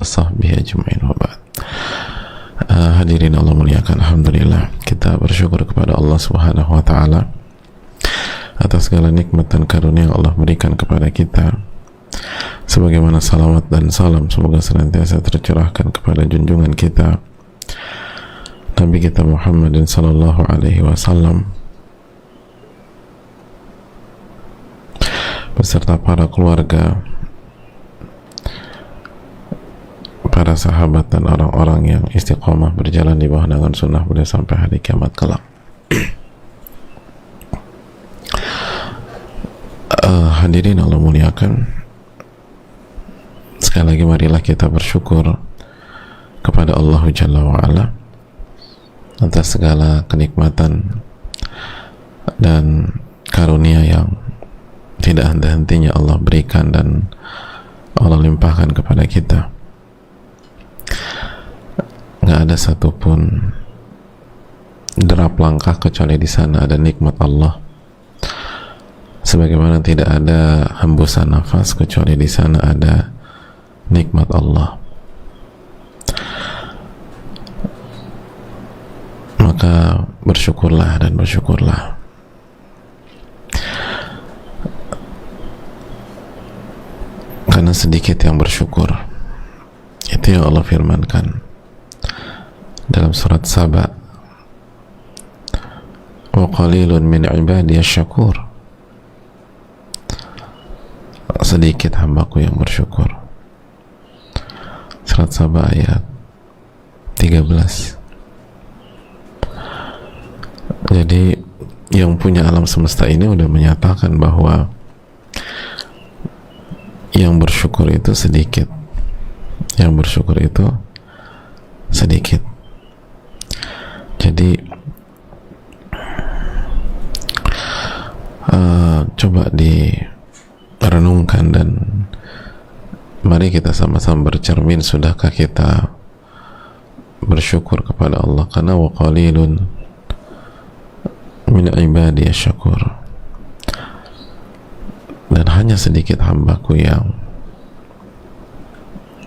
sahbihi ajma'in wa ba'd. Hadirin Allah muliakan, alhamdulillah kita bersyukur kepada Allah Subhanahu wa taala atas segala nikmat dan karunia yang Allah berikan kepada kita. Sebagaimana salawat dan salam semoga senantiasa tercurahkan kepada junjungan kita Nabi kita Muhammad sallallahu alaihi wasallam beserta para keluarga, para sahabat dan orang-orang yang istiqomah berjalan di bawah naungan sunnah beliau sampai hari kiamat kelak. Hadirin Allah muliakan, sekali lagi marilah kita bersyukur kepada Allah Jalla wa'ala atas segala kenikmatan dan karunia yang tidak henti-hentinya Allah berikan dan Allah limpahkan kepada kita. Nggak ada satupun derap langkah kecuali di sana ada nikmat Allah. Sebagaimana tidak ada hembusan nafas kecuali di sana ada nikmat Allah. Maka bersyukurlah dan bersyukurlah. Karena sedikit yang bersyukur. Itu yang Allah firmankan dalam surat Saba, wa qalilun min ibadiyasy syakur. Sedikit hambaku yang bersyukur. Surat Saba ayat 13. Jadi yang punya alam semesta ini udah menyatakan bahwa yang bersyukur itu sedikit. Yang bersyukur itu sedikit. Jadi coba direnungkan dan mari kita sama-sama bercermin, sudahkah kita bersyukur kepada Allah? Karena wa qalilun min ibadiyasy syakur, dan hanya sedikit hambaku yang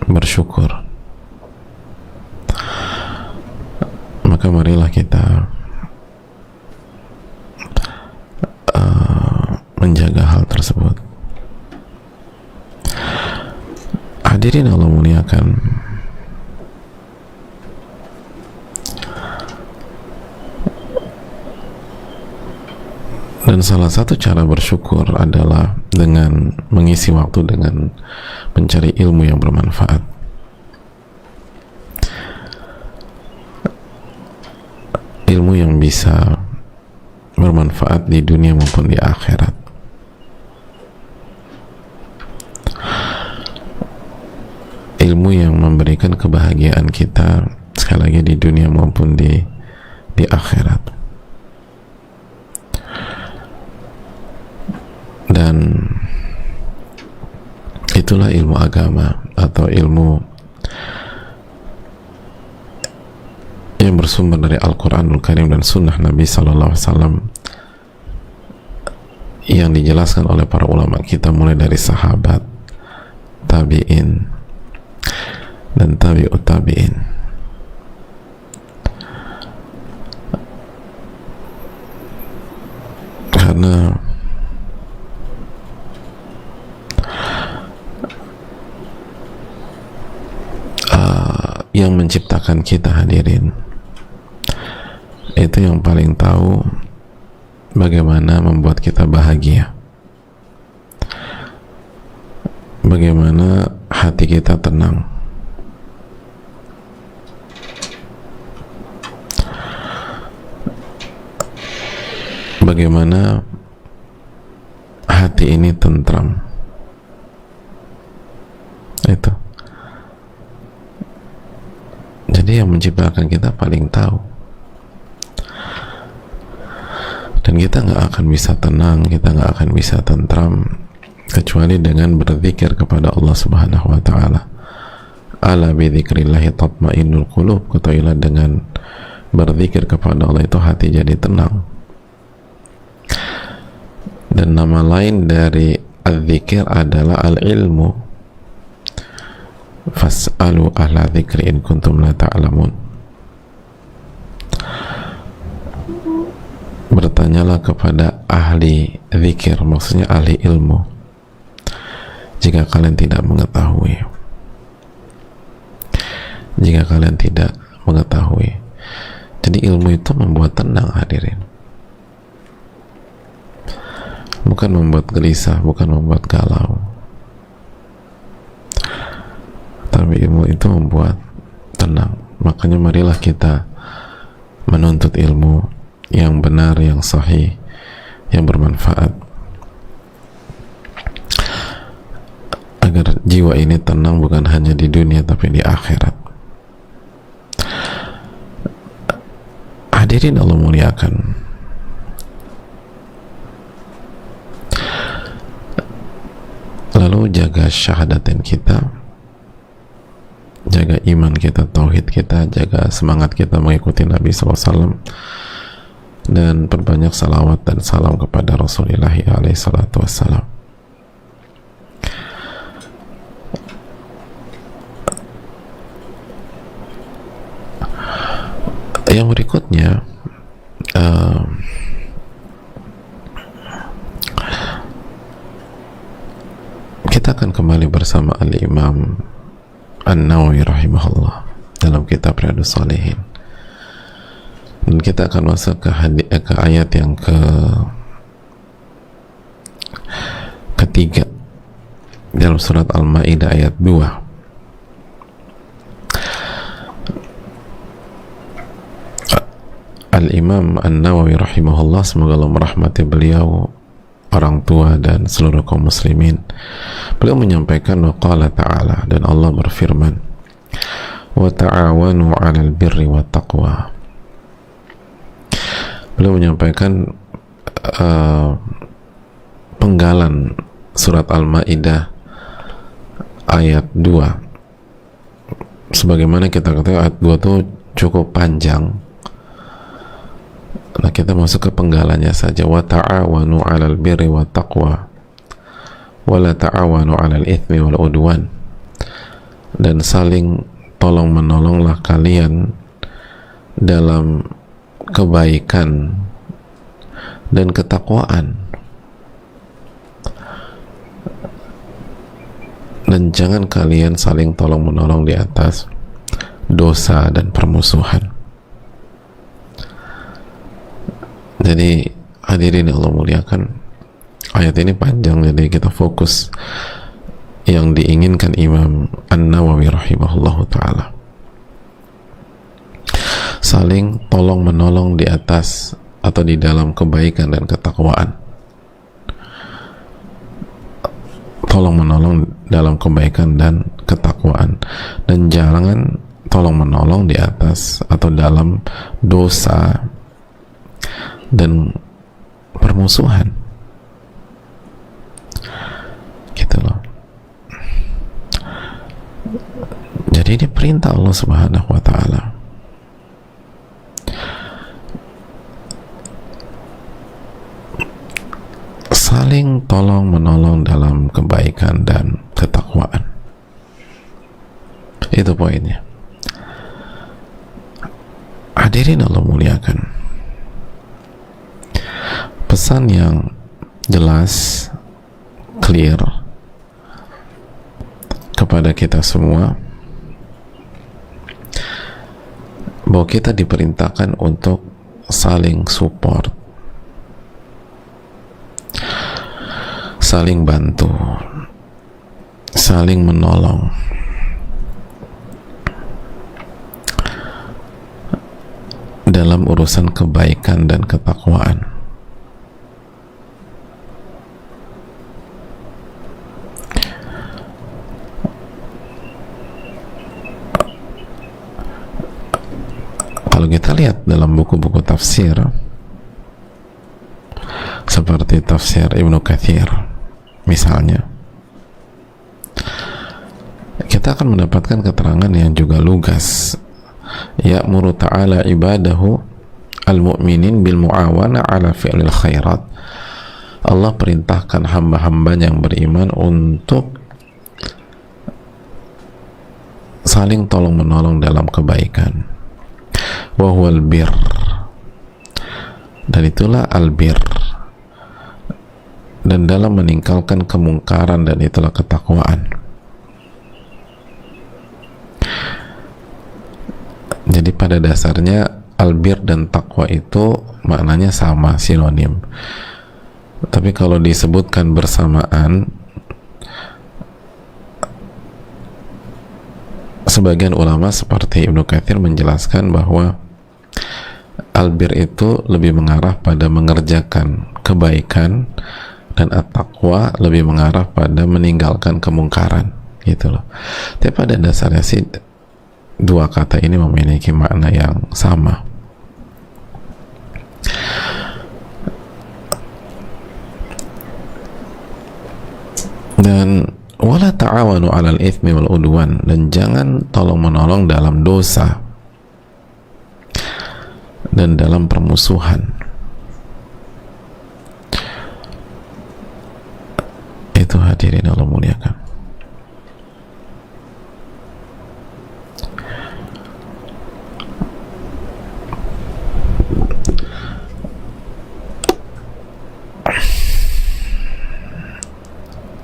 bersyukur. Maka marilah kita menjaga hal tersebut. Hadirin Allah muliakan, dan salah satu cara bersyukur adalah dengan mengisi waktu dengan mencari ilmu yang bermanfaat. Ilmu yang bisa bermanfaat di dunia maupun di akhirat. Ilmu yang memberikan kebahagiaan kita sekali lagi di dunia maupun di akhirat. Dan itulah ilmu agama atau ilmu yang bersumber dari Al-Quranul Karim dan Sunnah Nabi Sallallahu Alaihi Wasallam yang dijelaskan oleh para ulama kita mulai dari sahabat, tabi'in, dan tabi'ut tabi'in. Karena yang menciptakan kita, hadirin, itu yang paling tahu bagaimana membuat kita bahagia, bagaimana hati kita tenang, bagaimana hati ini tentram. Itu. Jadi yang menciptakan kita paling tahu. Dan kita nggak akan bisa tenang, kita nggak akan bisa tentram kecuali dengan berzikir kepada Allah Subhanahu wa taala. Ala bi dzikrillahi tatmainnul qulub. Ketahuilah dengan berzikir kepada Allah itu hati jadi tenang. Dan nama lain dari al-dzikir adalah al-ilmu. fas'alu ahla dzikri in kuntum la ta'lamun. Bertanyalah kepada ahli zikir, maksudnya ahli ilmu, jika kalian tidak mengetahui. Jika kalian tidak mengetahui. Jadi ilmu itu membuat tenang, hadirin, bukan membuat gelisah, bukan membuat galau, tapi ilmu itu membuat tenang. Makanya marilah kita menuntut ilmu yang benar, yang sahih, yang bermanfaat, agar jiwa ini tenang bukan hanya di dunia tapi di akhirat. Hadirin Allah muliakan, lalu jaga syahadatin kita, jaga iman kita, tauhid kita, jaga semangat kita mengikuti Nabi SAW, dan perbanyak salawat dan salam kepada Rasulullah SAW. Yang berikutnya, kita akan kembali bersama Al-Imam An-Nawawi rahimahullah dalam kitab Riyadhus Shalihin, dan kita akan masuk ke ayat yang ketiga dalam surat Al-Maidah ayat 2. Al-Imam An-Nawawi rahimahullah, semoga Allah merahmati beliau, orang tua dan seluruh kaum muslimin, beliau menyampaikan waqala ta'ala, dan Allah berfirman, wa ta'awanu 'alal birri wat taqwa. Beliau menyampaikan penggalan surat Al-Maidah ayat 2. Sebagaimana kita ketahui ayat 2 itu cukup panjang. Nah, kita masuk ke penggalannya saja. Wa ta'awanu 'alal birri wat taqwa wa la ta'awanu 'alal itsmi wal udwan. Dan saling tolong menolonglah kalian dalam kebaikan dan ketakwaan, dan jangan kalian saling tolong menolong di atas dosa dan permusuhan. Jadi hadirin Allah muliakan, ayat ini panjang, jadi kita fokus yang diinginkan Imam An-Nawawi rahimahullahu ta'ala. Saling tolong menolong di atas atau di dalam kebaikan dan ketakwaan. Tolong menolong dalam kebaikan dan ketakwaan, dan jangan tolong menolong di atas atau dalam dosa dan permusuhan, gitu loh. Jadi ini perintah Allah Subhanahu wa ta'ala. Saling tolong menolong dalam kebaikan dan ketakwaan. Itu poinnya. Hadirin Allah muliakan, pesan yang jelas, clear kepada kita semua bahwa kita diperintahkan untuk saling support, saling bantu, saling menolong, dalam urusan kebaikan dan ketakwaan. Kalau kita lihat dalam buku-buku tafsir seperti tafsir Ibnu Katsir misalnya, kita akan mendapatkan keterangan yang juga lugas. Ya'muru ta'ala ibadahu al-mu'minin bil mu'awana ala fi'lil khairat. Allah perintahkan hamba-hamba yang beriman untuk saling tolong menolong dalam kebaikan. Wa huwal bir, dan itulah albir, dan dalam meninggalkan kemungkaran, dan itulah ketakwaan. Jadi pada dasarnya albir dan takwa itu maknanya sama, sinonim. Tapi kalau disebutkan bersamaan, sebagian ulama seperti Ibnu Katsir menjelaskan bahwa albir itu lebih mengarah pada mengerjakan kebaikan, dan at-taqwa lebih mengarah pada meninggalkan kemungkaran, gitu loh. Tapi pada dasarnya sih dua kata ini memiliki makna yang sama. Dan wala ta'awanu 'alal itsmi wal udwan, dan jangan tolong menolong dalam dosa dan dalam permusuhan. Itu hadirin Allah muliakan.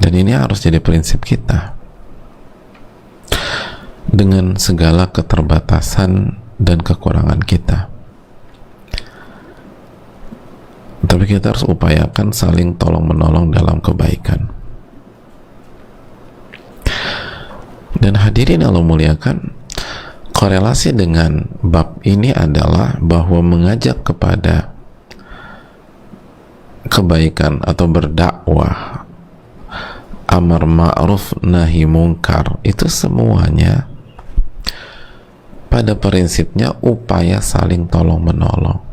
Dan ini harus jadi prinsip kita dengan segala keterbatasan dan kekurangan kita. Tapi kita harus upayakan saling tolong menolong dalam kebaikan. Dan hadirin Allah muliakan, korelasi dengan bab ini adalah bahwa mengajak kepada kebaikan atau berdakwah, amar ma'ruf nahi mungkar, itu semuanya pada prinsipnya upaya saling tolong menolong.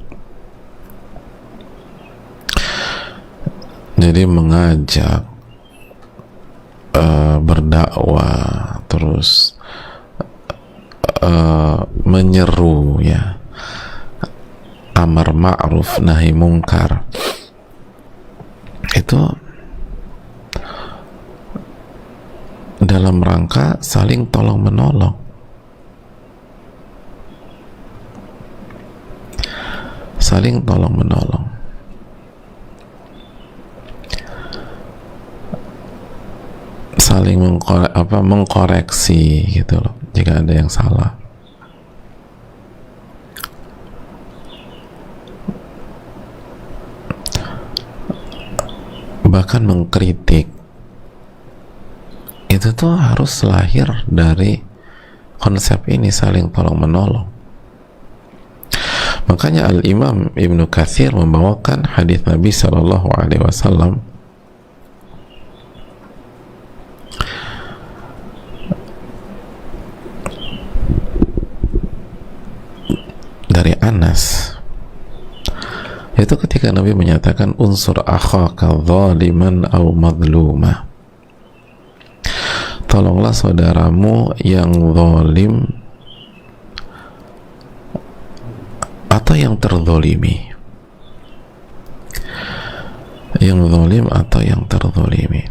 Jadi mengajak, berdakwah, terus menyeru, ya, amar ma'ruf nahi mungkar, itu dalam rangka saling tolong menolong. Saling tolong menolong. Saling mengkoreksi gitu loh jika ada yang salah. Bahkan mengkritik itu tuh harus lahir dari konsep ini, saling tolong menolong. Makanya Al-Imam Ibnu Katsir membawakan hadis Nabi Shallallahu Alaihi Wasallam dari Anas, yaitu ketika Nabi menyatakan unsur akhaka zaliman aw madluma, tolonglah saudaramu yang zalim atau yang terzolimi, yang zalim atau yang terzolimi.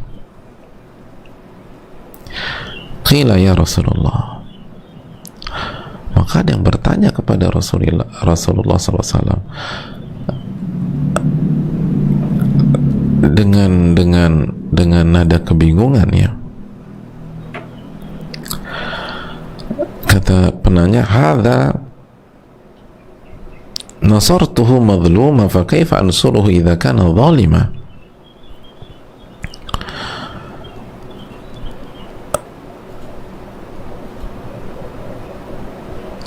Qila ya Rasulullah, maka ada yang bertanya kepada Rasulullah SAW dengan nada kebingungan, ya. Kata penanya, hadza nasartuhu madluma fa kaifa ansuruhu idza kana zalima.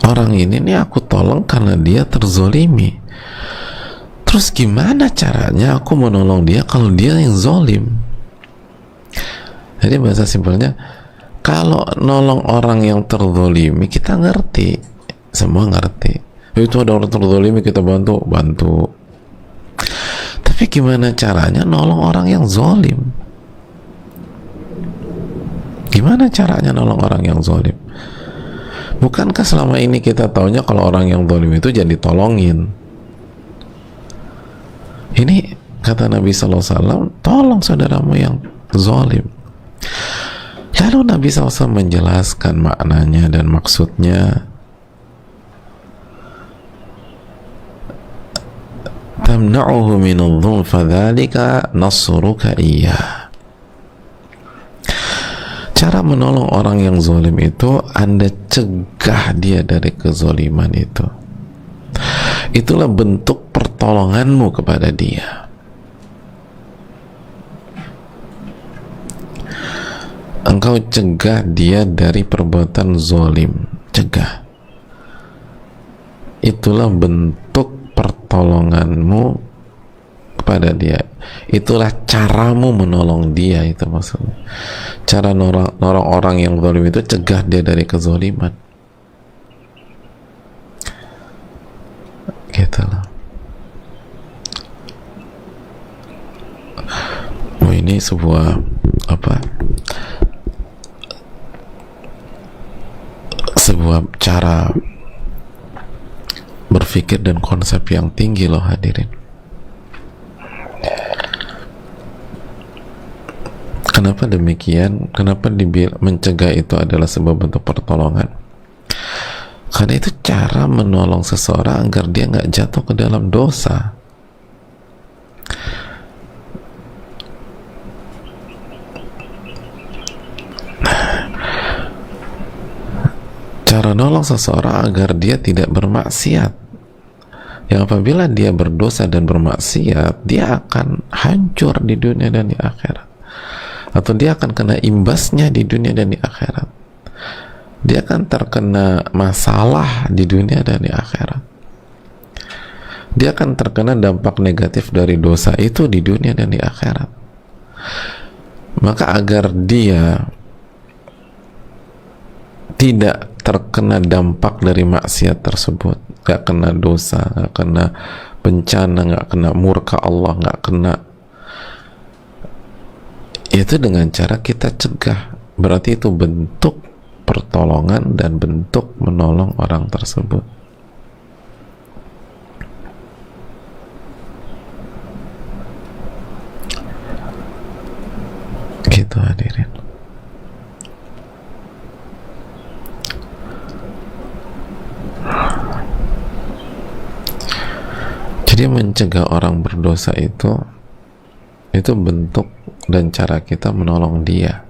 Orang ini nih aku tolong karena dia terzolimi. Terus gimana caranya aku menolong dia kalau dia yang zolim? Jadi bahasa simpelnya, kalau nolong orang yang terzolimi kita ngerti, semua ngerti. Itu ada orang terzolimi kita bantu. Tapi gimana caranya nolong orang yang zolim? Gimana caranya nolong orang yang zolim? Bukankah selama ini kita taunya kalau orang yang zalim itu jangan ditolongin? Ini kata Nabi SAW, tolong saudaramu yang zalim. Lalu Nabi SAW menjelaskan maknanya dan maksudnya, tamna'uhu minadh-dhulm fadzalika nasruka iyyah. Cara menolong orang yang zalim itu Anda cegah dia dari kezaliman itu. Itulah bentuk pertolonganmu kepada dia. Engkau cegah dia dari perbuatan zalim, cegah. Itulah bentuk pertolonganmu kepada dia. Itulah caramu menolong dia, itu maksudnya. Cara nolong orang yang zalim itu cegah dia dari kezaliman. Gitulah. Oh, ini sebuah sebuah cara berpikir dan konsep yang tinggi loh hadirin. Kenapa demikian? Kenapa mencegah itu adalah sebuah bentuk pertolongan? Karena itu cara menolong seseorang agar dia nggak jatuh ke dalam dosa. Cara nolong seseorang agar dia tidak bermaksiat. Yang apabila dia berdosa dan bermaksiat, dia akan hancur di dunia dan di akhirat. Atau dia akan kena imbasnya di dunia dan di akhirat. Dia akan terkena masalah di dunia dan di akhirat. Dia akan terkena dampak negatif dari dosa itu di dunia dan di akhirat. Maka agar dia tidak terkena dampak dari maksiat tersebut, gak kena dosa, gak kena bencana, gak kena murka Allah, gak kena, itu dengan cara kita cegah. Berarti itu bentuk pertolongan dan bentuk menolong orang tersebut. Gitu hadirin. Jadi mencegah orang berdosa itu bentuk dan cara kita menolong dia.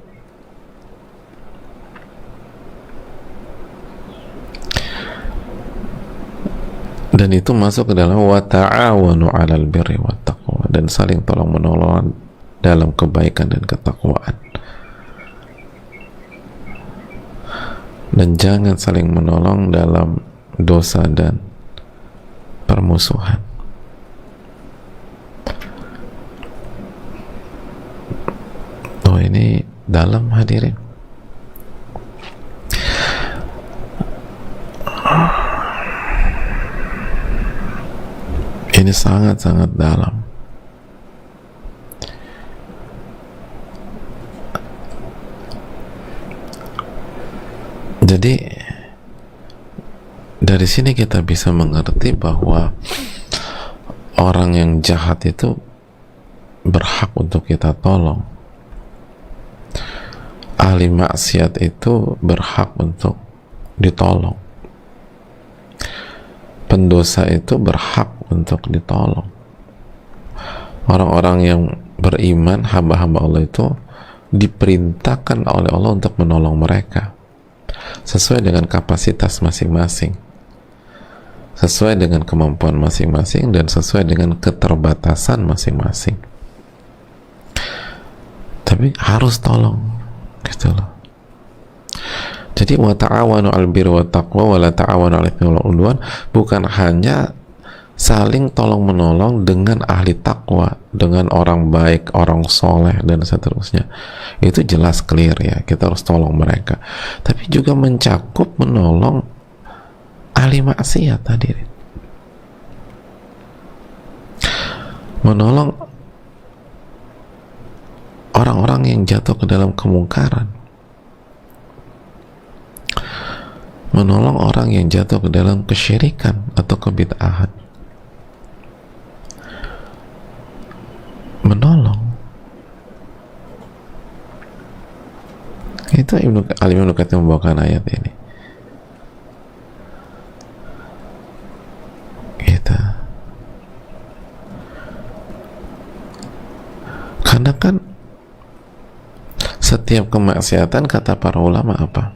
Dan itu masuk ke dalam wa ta'awanu 'alal birri wat taqwa, dan saling tolong menolong dalam kebaikan dan ketakwaan. Dan jangan saling menolong dalam dosa dan permusuhan. Oh, ini dalam hadirin. Ini sangat-sangat dalam. Jadi dari sini kita bisa mengerti bahwa orang yang jahat itu berhak untuk kita tolong. Ahli maksiat itu berhak untuk ditolong. Pendosa itu berhak untuk ditolong. Orang-orang yang beriman, hamba-hamba Allah itu diperintahkan oleh Allah untuk menolong mereka sesuai dengan kapasitas masing-masing, sesuai dengan kemampuan masing-masing, dan sesuai dengan keterbatasan masing-masing. Tapi harus tolong, gitu loh. Jadi wa ta'awanu 'alal birri wat taqwa wa la ta'awanu 'alal itsmi wal 'udwan, bukan hanya saling tolong menolong dengan ahli takwa, dengan orang baik, orang soleh, dan seterusnya. Itu jelas clear ya, kita harus tolong mereka. Tapi juga mencakup menolong ahli maksiat hadirin. Menolong orang-orang yang jatuh ke dalam kemungkaran. Menolong orang yang jatuh ke dalam kesyirikan atau kebid'ahan. Menolong itu Itu Al-Imam Ibnu Katsir membawakan ayat ini. Gitu. Karena kan setiap kemaksiatan, kata para ulama apa?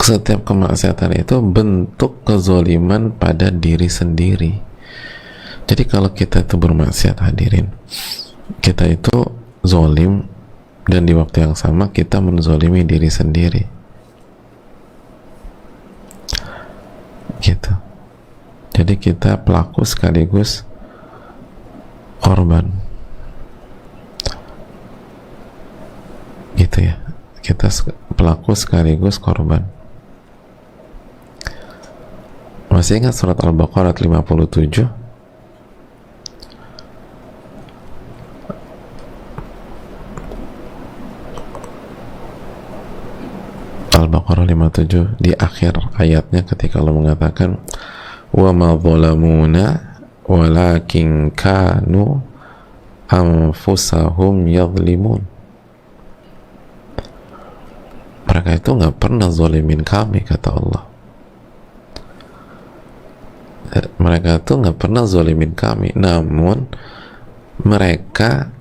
Setiap kemaksiatan itu bentuk kezoliman pada diri sendiri. Jadi kalau kita itu bermaksiat, hadirin, kita itu zolim, dan di waktu yang sama kita menzolimi diri sendiri. Gitu. Jadi kita pelaku sekaligus korban. Gitu ya. Kita pelaku sekaligus korban. Masih ingat surat Al-Baqarah 57? Al-Baqarah 57 di akhir ayatnya ketika Allah mengatakan wa ma zalamuna walakin kanu anfusahum yadhlimun. Mereka itu nggak pernah zolimin kami, kata Allah. Mereka itu nggak pernah zolimin kami, namun mereka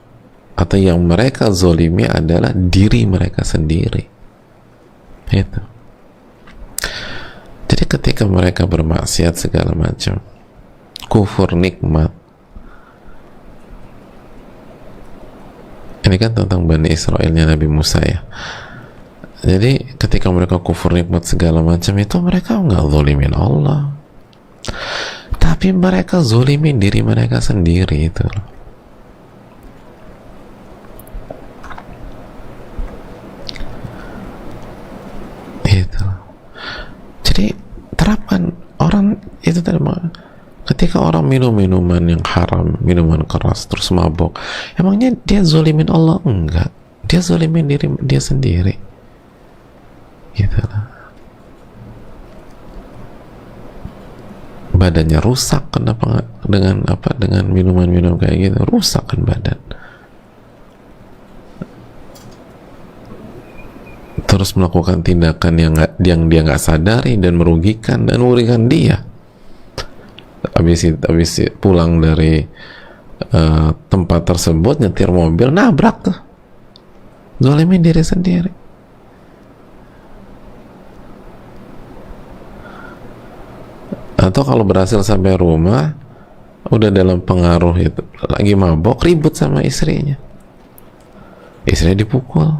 atau yang mereka zolimi adalah diri mereka sendiri. Itu. Jadi ketika mereka bermaksiat segala macam, kufur nikmat, ini kan tentang Bani Israilnya Nabi Musa ya. Jadi ketika mereka kufur nikmat segala macam itu, mereka nggak zolimin Allah, tapi mereka zolimin diri mereka sendiri. Itu jadi terapkan orang itu tadi, ketika orang minum minuman yang haram, minuman keras, terus mabok, emangnya dia zolimin Allah? Enggak, dia zolimin diri dia sendiri. Gitu lah. Badannya rusak, kenapa dengan apa, dengan minuman-minum kayak gitu, rusak kan badan. Terus melakukan tindakan yang dia nggak sadari dan merugikan dia. Habis pulang dari tempat tersebut, nyetir mobil, nabrak tuh, zalimin diri sendiri. Atau kalau berhasil sampai rumah, udah dalam pengaruh itu, lagi mabok, ribut sama istrinya, dipukul,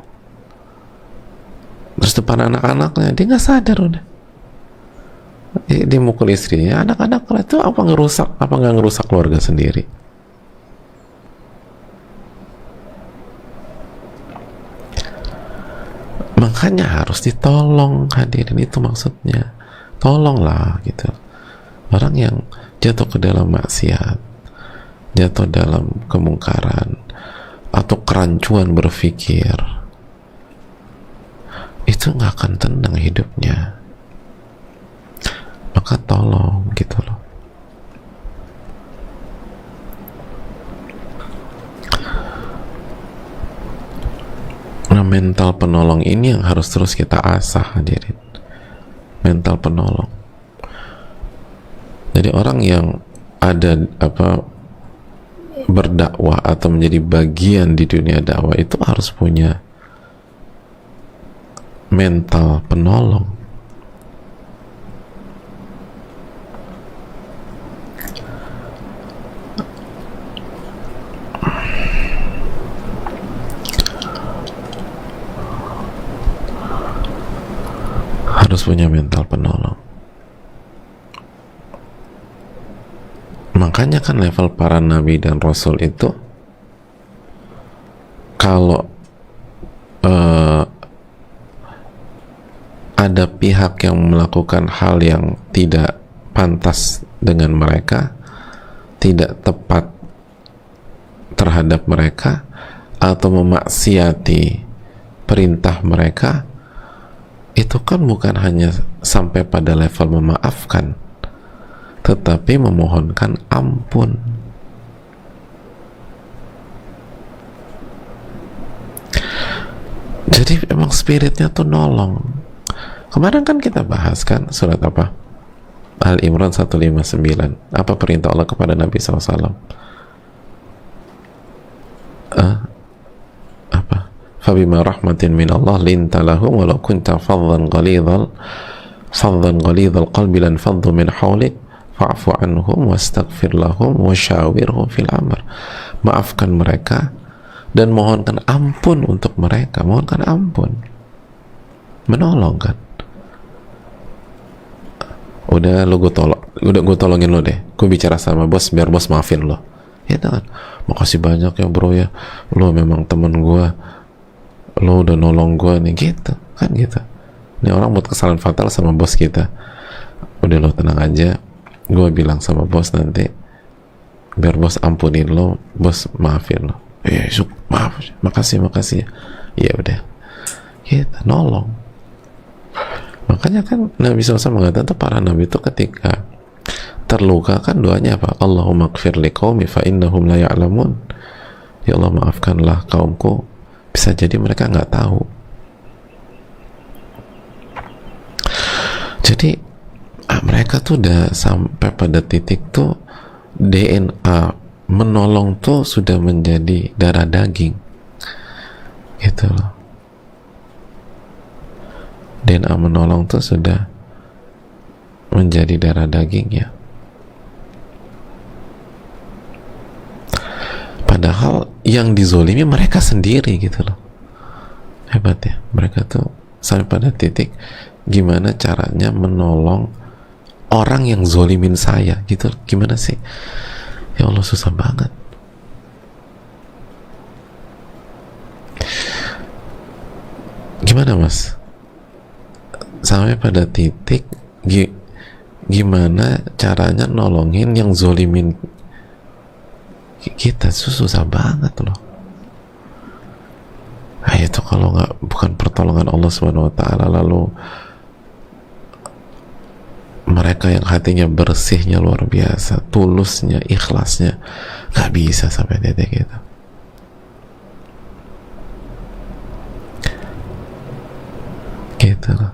terus depan anak-anaknya, dia nggak sadar, udah dia mukul istrinya, anak-anak itu apa nggak ngerusak keluarga sendiri. Makanya harus ditolong, hadirin, itu maksudnya, tolonglah gitu. Orang yang jatuh ke dalam maksiat, jatuh dalam kemungkaran atau kerancuan berpikir, itu nggak akan tenang hidupnya. Maka tolong gitu loh. Nah, mental penolong ini yang harus terus kita asah, hadirin. Mental penolong. Jadi orang yang ada berdakwah atau menjadi bagian di dunia dakwah itu harus punya mental penolong. Harus punya mental penolong. Makanya kan level para nabi dan rasul itu, kalau ada pihak yang melakukan hal yang tidak pantas dengan mereka, tidak tepat terhadap mereka, atau memaksiati perintah mereka, itu kan bukan hanya sampai pada level memaafkan, tetapi memohonkan ampun. Jadi emang spiritnya tuh nolong. Kemarin kan kita bahas kan surat apa? Al-Imran 159. Apa perintah Allah kepada Nabi SAW? Apa? Fabima rahmatin min Allah linta lahum walau kunta faddan ghalidhal qalbi lan faddu min hawlik fa'fu anhum wastaghfir lahum wasyawirhum fil amr. Maafkan mereka dan mohonkan ampun untuk mereka. Mohonkan ampun, menolong kan. Udah gue tolongin lo deh, gue bicara sama bos biar bos maafin lo, ya kan. Makasih banyak ya bro ya, lo memang temen gue, lo udah nolong gue nih, gitu kan. Gitu, ini orang buat kesalahan fatal sama bos kita, udah lo tenang aja, gue bilang sama bos nanti biar bos ampunin lo, bos maafin lo. Maaf, makasih ya udah, kita nolong. Makanya kan Nabi SAW mengatakan tuh, para nabi itu ketika terluka kan doanya apa? Allahumma gfir li qaumi fa innahum la ya'lamun. Ya Allah, maafkanlah kaumku, bisa jadi mereka nggak tahu. Jadi mereka tuh udah sampai pada titik tuh DNA menolong tuh sudah menjadi darah daging, gitu loh. DNA menolong tuh sudah menjadi darah daging ya. Padahal yang dizolimi mereka sendiri, gitu loh. Hebat ya, mereka tuh sampai pada titik gimana caranya menolong orang yang zolimin saya, gitu. Gimana sih? Ya Allah, susah banget. Gimana mas? Sampai pada titik gimana caranya nolongin yang zolimin kita, susah banget loh. Nah itu kalau bukan pertolongan Allah Subhanahu Wa Taala, lalu mereka yang hatinya bersihnya luar biasa, tulusnya, ikhlasnya, nggak bisa sampai titik itu. Gitu loh.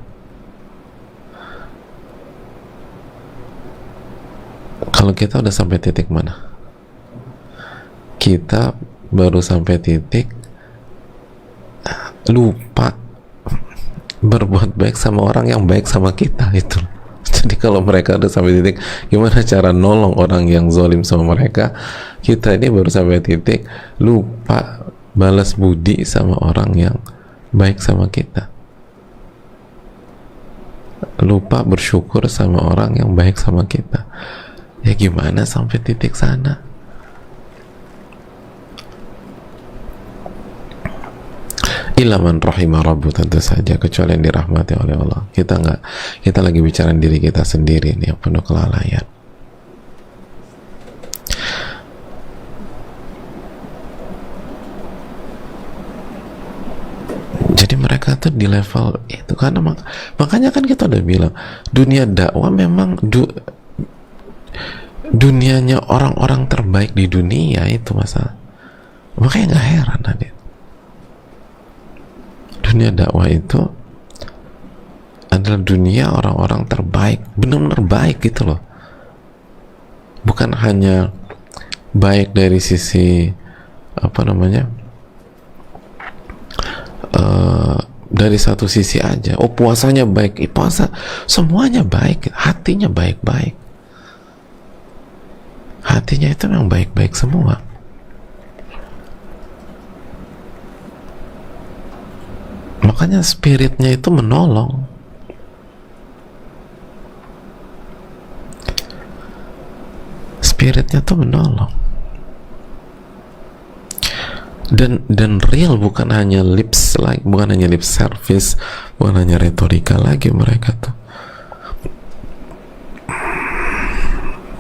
Kalau kita udah sampai titik mana? Kita baru sampai titik lupa berbuat baik sama orang yang baik sama kita, itu. Jadi kalau mereka udah sampai titik gimana cara nolong orang yang zalim sama mereka, kita ini baru sampai titik lupa balas budi sama orang yang baik sama kita, lupa bersyukur sama orang yang baik sama kita. Ya gimana sampai titik sana? Ilaman rahimah Rabbu, tentu saja kecuali yang dirahmati oleh Allah. Kita lagi bicara diri kita sendiri nih yang penuh kelalaian. Jadi mereka tuh di level itu, karena makanya kan kita udah bilang dunia dakwah memang dunianya orang-orang terbaik di dunia, itu masalah. Makanya nggak heran tadi, dunia dakwah itu adalah dunia orang-orang terbaik, benar-benar baik, gitu loh. Bukan hanya baik dari sisi apa namanya, dari satu sisi aja. Oh puasanya baik, puasa semuanya baik, hatinya baik-baik. Hatinya itu memang baik-baik semua. Makanya spiritnya itu menolong. Spiritnya tuh menolong. Dan real, bukan hanya lips lagi, bukan hanya lip service, bukan hanya retorika lagi mereka tuh.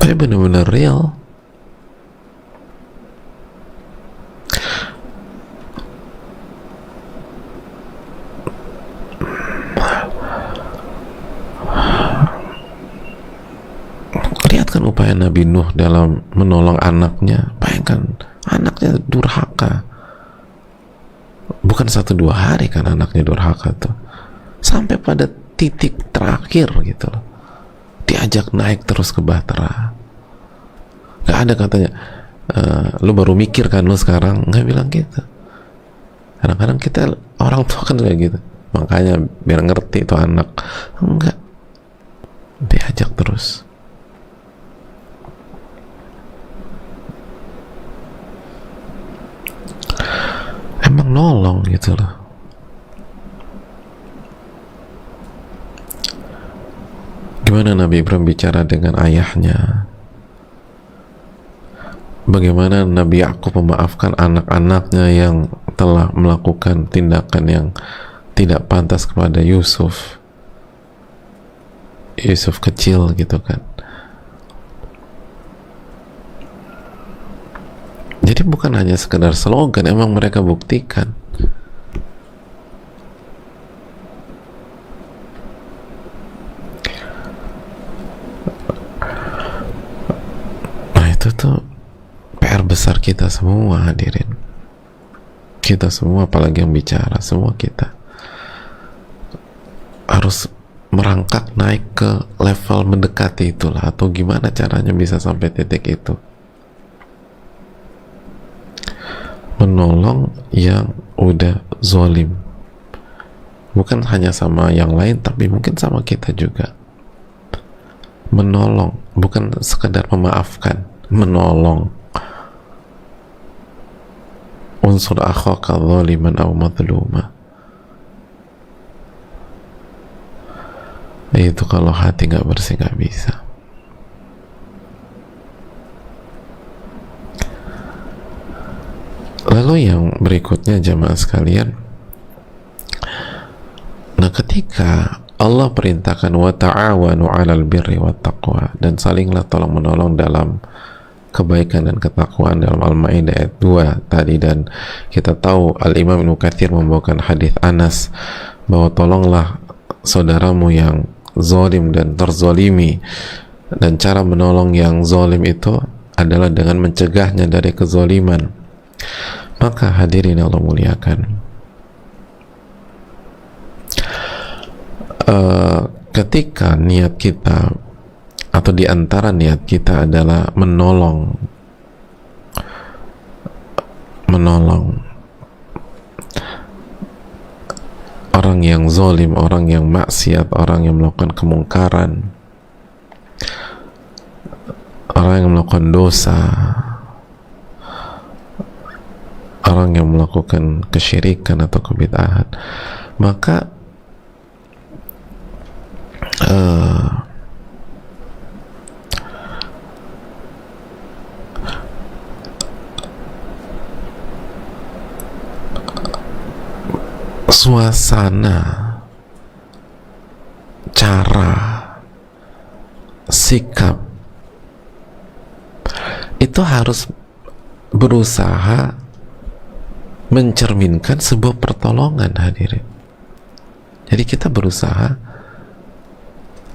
Tapi benar-benar real. Lihat kan upaya Nabi Nuh dalam menolong anaknya. Bayangkan, anaknya durhaka, Bukan 1-2 hari kan anaknya durhaka tuh, sampai pada titik terakhir gitu loh, diajak naik terus ke bahtera. Gak ada katanya lu baru mikir kan lu sekarang, nggak bilang gitu. Kadang-kadang kita orang tua kan kayak gitu, makanya biar ngerti itu anak, enggak, diajak terus. Emang nolong gitu loh. Gimana Nabi Ibrahim bicara dengan ayahnya, bagaimana Nabi Yakub memaafkan anak-anaknya yang telah melakukan tindakan yang tidak pantas kepada Yusuf kecil gitu kan. Jadi bukan hanya sekedar slogan, emang mereka buktikan. Nah itu tuh PR besar kita semua, hadirin. Kita semua, apalagi yang bicara, semua kita harus merangkak naik ke level mendekati itulah, atau gimana caranya bisa sampai titik itu. Menolong yang udah zolim, bukan hanya sama yang lain, tapi mungkin sama kita juga. Menolong, bukan sekedar memaafkan, menolong. Unsur akhaka zaliman aw madluma. Itu kalau hati nggak bersih nggak bisa. Lalu yang berikutnya jamaah sekalian, nah ketika Allah perintahkan wa ta'awanu 'alal birri wat taqwa, dan salinglah tolong menolong dalam kebaikan dan ketakwaan, dalam Al-Maidah ayat 2 tadi. Dan kita tahu Al-Imam Ibnu Katsir membawakan hadis Anas bahwa tolonglah saudaramu yang zalim dan terzalimi, dan cara menolong yang zalim itu adalah dengan mencegahnya dari kezaliman. Maka hadirin Allah muliakan, ketika niat kita atau diantara niat kita adalah menolong orang yang zalim, orang yang maksiat, orang yang melakukan kemungkaran, orang yang melakukan dosa, orang yang melakukan kesyirikan atau kebid'ahan, maka suasana, cara, sikap itu harus berusaha mencerminkan sebuah pertolongan, hadirin. Jadi kita berusaha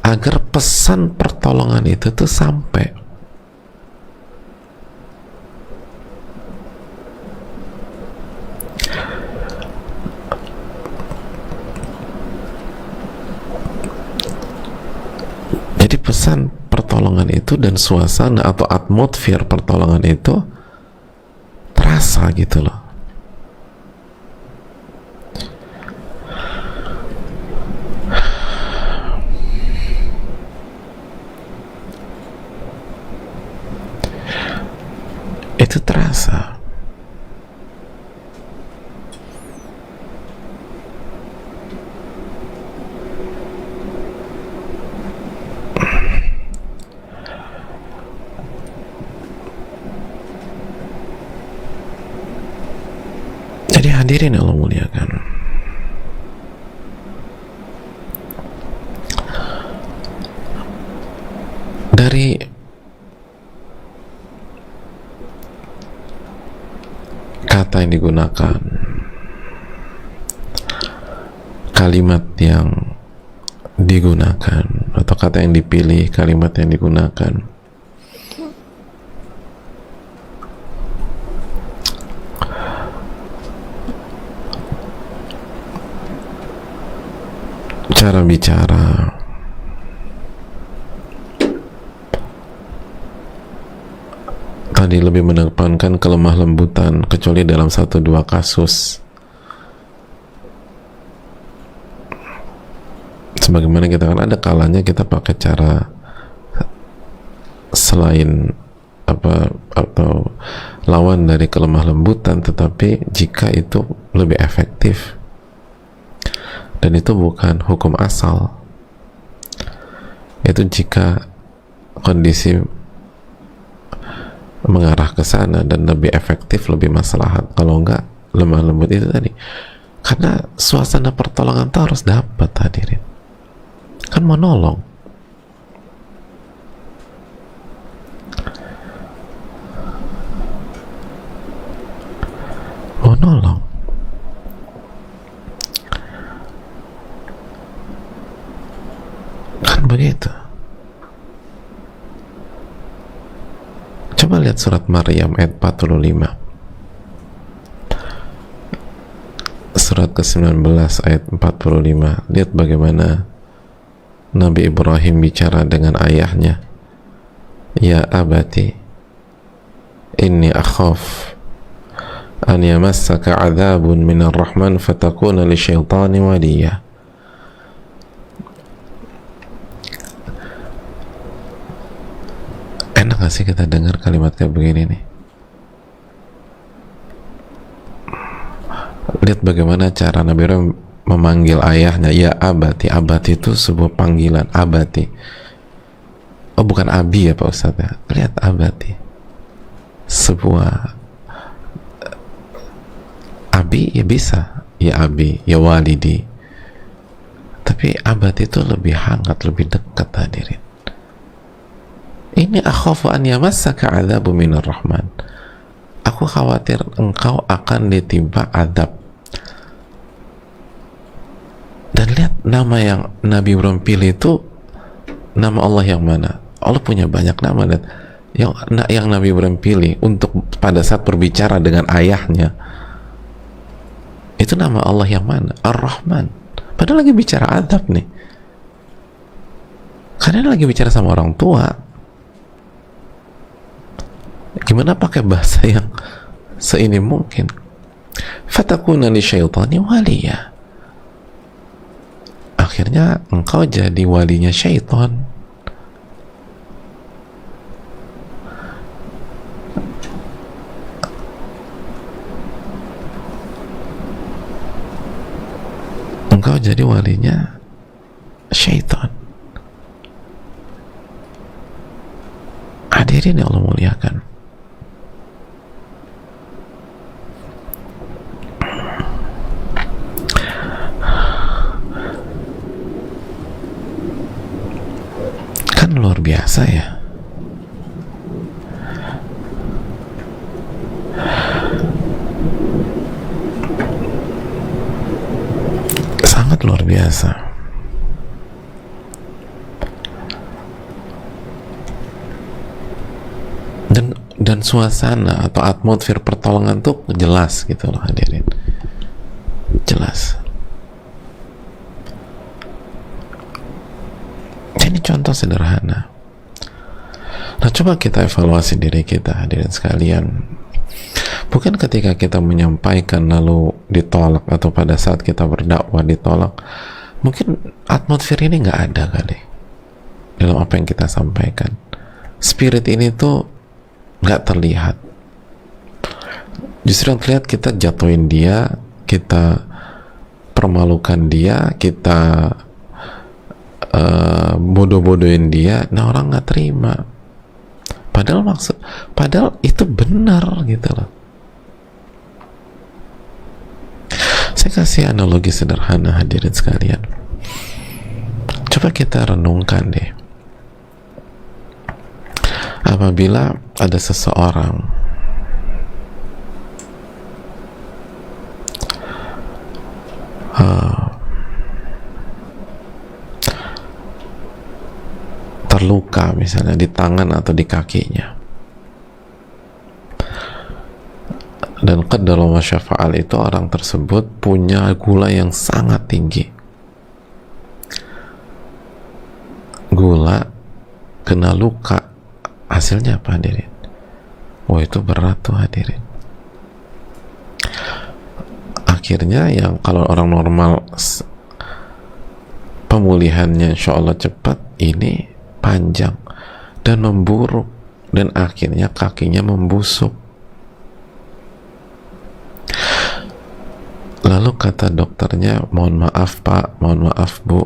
agar pesan pertolongan itu tuh sampai. Jadi pesan pertolongan itu dan suasana atau atmosfer pertolongan itu terasa gitu loh. Itu terasa. Jadi hadirin Allah muliakan, dari kata yang digunakan, kalimat yang digunakan, atau kata yang dipilih, kalimat yang digunakan, cara bicara, tadi lebih mengedepankan kelemah lembutan, kecuali dalam 1-2 kasus. Sebagaimana kita kan ada kalanya kita pakai cara selain apa atau lawan dari kelemah lembutan, tetapi jika itu lebih efektif dan itu bukan hukum asal, itu jika kondisi mengarah ke sana dan lebih efektif, lebih maslahat. Kalau enggak, lemah lembut itu tadi, karena suasana pertolongan itu harus dapat, hadirin. Kan mau nolong, kan begitu. Coba lihat surat Maryam ayat 45, surat ke-19 ayat 45. Lihat bagaimana Nabi Ibrahim bicara dengan ayahnya. Ya abati inni akhaf an yamassaka adzabun minar rahman fatakuna lisyaitani waliya. Enak gak sih kita dengar kalimat kayak begini nih? Lihat bagaimana cara Nabi Ibrahim memanggil ayahnya. Ya abati. Abati itu sebuah panggilan. Abati, oh bukan abi ya Pak Ustadz ya. Lihat abati, sebuah abi ya bisa, ya abi, ya walidi, tapi abati itu lebih hangat, lebih dekat, hadirin. Ini akhafu an yamassaka adzabu minar rahman. Aku khawatir engkau akan ditimpa adab. Dan lihat nama yang Nabi Ibrahim pilih itu nama Allah yang mana? Allah punya banyak nama, dan yang Nabi Ibrahim pilih untuk pada saat berbicara dengan ayahnya itu nama Allah yang mana? Ar-Rahman. Padahal lagi bicara adab nih, karena lagi bicara sama orang tua. Gimana pakai bahasa yang seini mungkin? Fatakuna li syaitani waliya. Akhirnya engkau jadi walinya syaitan. Engkau jadi walinya syaitan. Hadirin yang Allah muliakan, kan luar biasa ya. Sangat luar biasa. Dan suasana atau atmosfer pertolongan tuh jelas gitu loh, hadirin. Jelas. Ini contoh sederhana. Nah, coba kita evaluasi diri kita, hadirin sekalian. Bukan ketika kita menyampaikan lalu ditolak, atau pada saat kita berdakwah ditolak, mungkin atmosfer ini nggak ada kali dalam apa yang kita sampaikan. Spirit ini tuh nggak terlihat. Justru yang terlihat kita jatuhin dia, kita permalukan dia, kita bodoh-bodohin dia. Nah, orang nggak terima. Padahal itu benar gitu loh. Saya kasih analogi sederhana, hadirin sekalian. Coba kita renungkan deh. Apabila ada seseorang terluka misalnya di tangan atau di kakinya, dan qadar wa syafa'al, itu orang tersebut punya gula yang sangat tinggi, gula, kena luka, hasilnya apa hadirin? Oh, itu berat tuh hadirin. Akhirnya yang kalau orang normal pemulihannya insya Allah cepat, ini panjang dan memburuk, dan akhirnya kakinya membusuk. Lalu kata dokternya, mohon maaf Pak, mohon maaf Bu,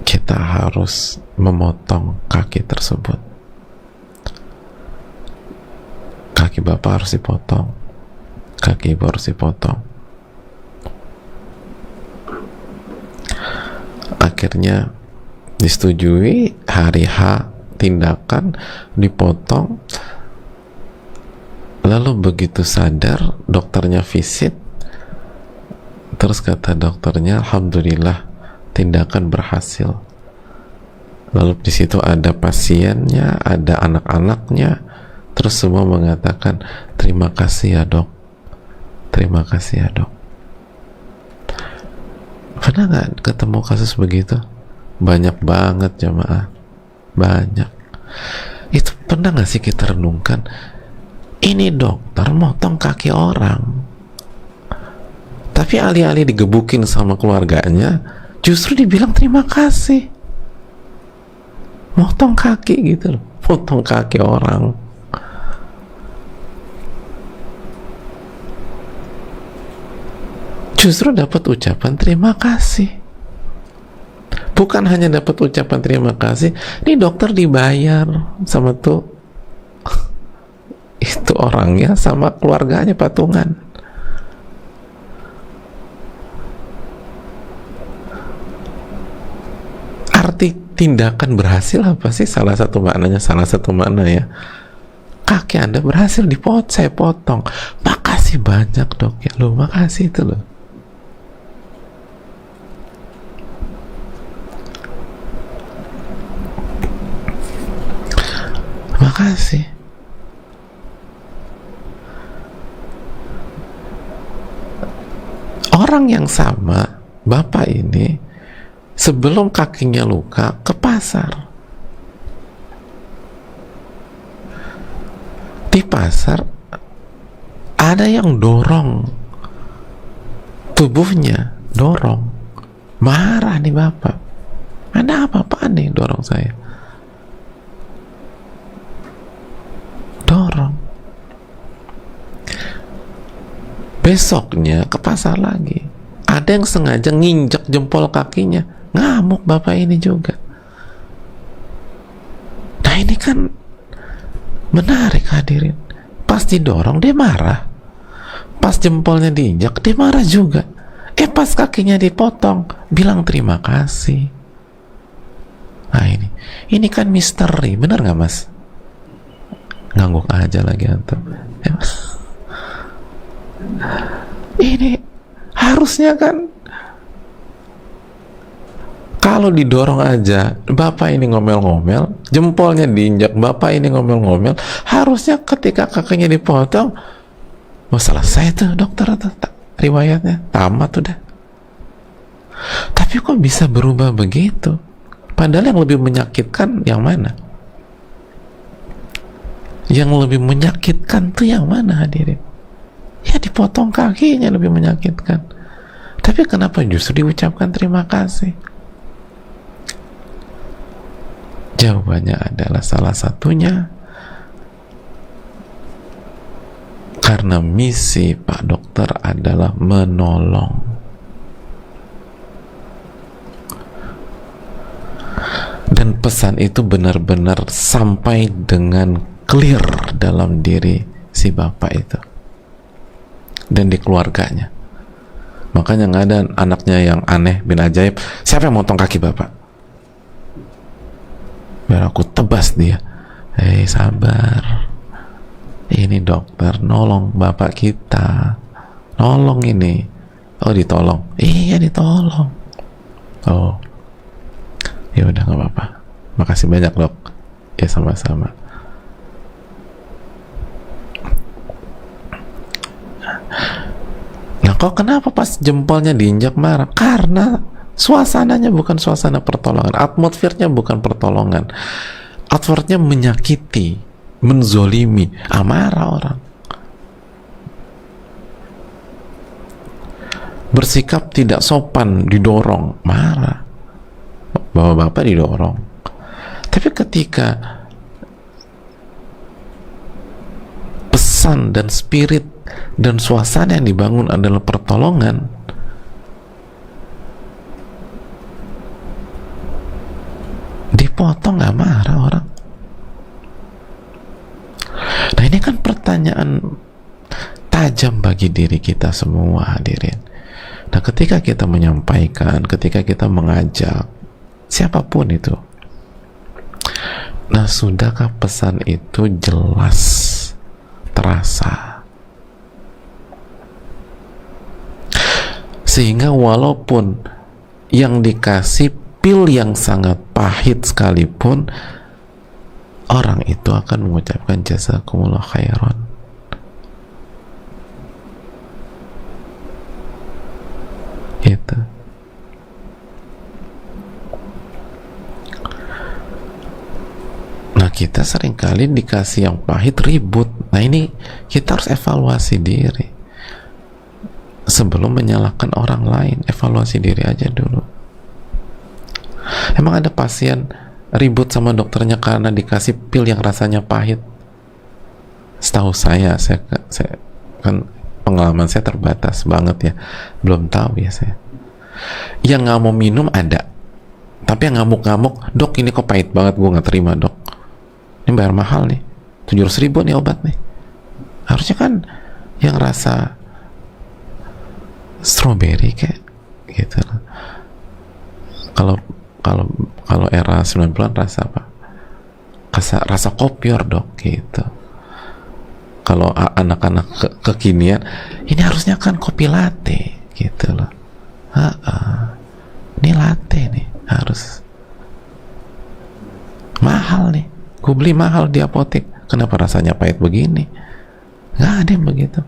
kita harus memotong kaki tersebut. Kaki Bapak harus dipotong, kaki Ibu harus dipotong. Akhirnya disetujui, hari H tindakan, dipotong. Lalu begitu sadar, dokternya visit, terus kata dokternya, alhamdulillah tindakan berhasil. Lalu di situ ada pasiennya, ada anak-anaknya, terus semua mengatakan, terima kasih ya dok, terima kasih ya dok. Pernah nggak ketemu kasus begitu? Banyak banget jamaah, banyak. Itu pernah nggak sih kita renungkan? Ini dokter motong kaki orang, tapi alih-alih digebukin sama keluarganya, justru dibilang terima kasih. Motong kaki gitu loh, motong kaki orang. Justru dapat ucapan terima kasih. Bukan hanya dapat ucapan terima kasih, ini dokter dibayar sama tuh itu orangnya sama keluarganya patungan. Arti tindakan berhasil apa sih? Salah satu maknanya, salah satu makna ya, kaki Anda berhasil saya potong. Makasih banyak dok ya, lo makasih itu loh. Makasih. Orang yang sama, bapak ini sebelum kakinya luka ke pasar. Di pasar ada yang dorong tubuhnya, dorong. Marah nih bapak. Ada apa-apaan nih dorong saya? Dorong. Besoknya ke pasar lagi, ada yang sengaja nginjek jempol kakinya, ngamuk bapak ini juga. Nah ini kan menarik hadirin. Pas didorong dia marah, pas jempolnya diinjak dia marah juga. Pas kakinya dipotong bilang terima kasih. Nah ini kan misteri, bener nggak mas? Ngangguk aja lagi antum. Ini harusnya kan kalau didorong aja bapak ini ngomel-ngomel, jempolnya diinjak bapak ini ngomel-ngomel, harusnya ketika kakinya dipotong selesai tuh dokter atau riwayatnya tamat udah. Tapi kok bisa berubah begitu? Padahal yang lebih menyakitkan yang mana? Yang lebih menyakitkan tuh yang mana hadirin? Ya dipotong kakinya lebih menyakitkan. Tapi kenapa justru diucapkan terima kasih? Jawabannya adalah salah satunya karena misi Pak Dokter adalah menolong. Dan pesan itu benar-benar sampai dengan clear dalam diri si bapak itu dan di keluarganya. Makanya nggak ada anaknya yang aneh bin ajaib, siapa yang motong kaki bapak? Biar aku tebas dia. Sabar, ini dokter nolong bapak kita, nolong ini. Oh ditolong, iya ditolong. Oh ya udah nggak apa-apa, makasih banyak dok. Ya sama-sama. Nah kok kenapa pas jempolnya diinjak marah? Karena Suasananya bukan suasana pertolongan, atmosfernya bukan pertolongan, atmosfernya menyakiti, menzolimi, amarah orang. Bersikap tidak sopan, didorong, marah. Bapak-bapak didorong. Tapi ketika pesan dan spirit dan suasana yang dibangun adalah pertolongan, dipotong, nggak marah orang. Nah, ini kan pertanyaan tajam bagi diri kita semua, hadirin. Nah, ketika kita menyampaikan, ketika kita mengajak siapapun itu, nah, sudahkah pesan itu jelas terasa? Sehingga walaupun yang dikasih pil yang sangat pahit sekalipun, orang itu akan mengucapkan jazakumullah khairan. Gitu. Nah, kita seringkali dikasih yang pahit, ribut. Nah, ini kita harus evaluasi diri sebelum menyalahkan orang lain. Evaluasi diri aja dulu. Emang ada pasien ribut sama dokternya karena dikasih pil yang rasanya pahit? Setahu saya kan pengalaman saya terbatas banget ya, belum tahu ya saya. Yang nggak mau minum ada, tapi yang ngamuk-ngamuk, dok ini kok pahit banget, gue nggak terima dok, ini bayar mahal nih, 700.000 nih obat nih. Harusnya kan yang rasa strawberry kayak gitu. Kalau era 90-an rasa apa? Rasa kopior dok gitu. Kalau anak-anak kekinian, ini harusnya kan kopi latte gitu loh. Ini latte nih, harus mahal nih. Gue beli mahal di apotek. Kenapa rasanya pahit begini? Nggak ada yang begitu.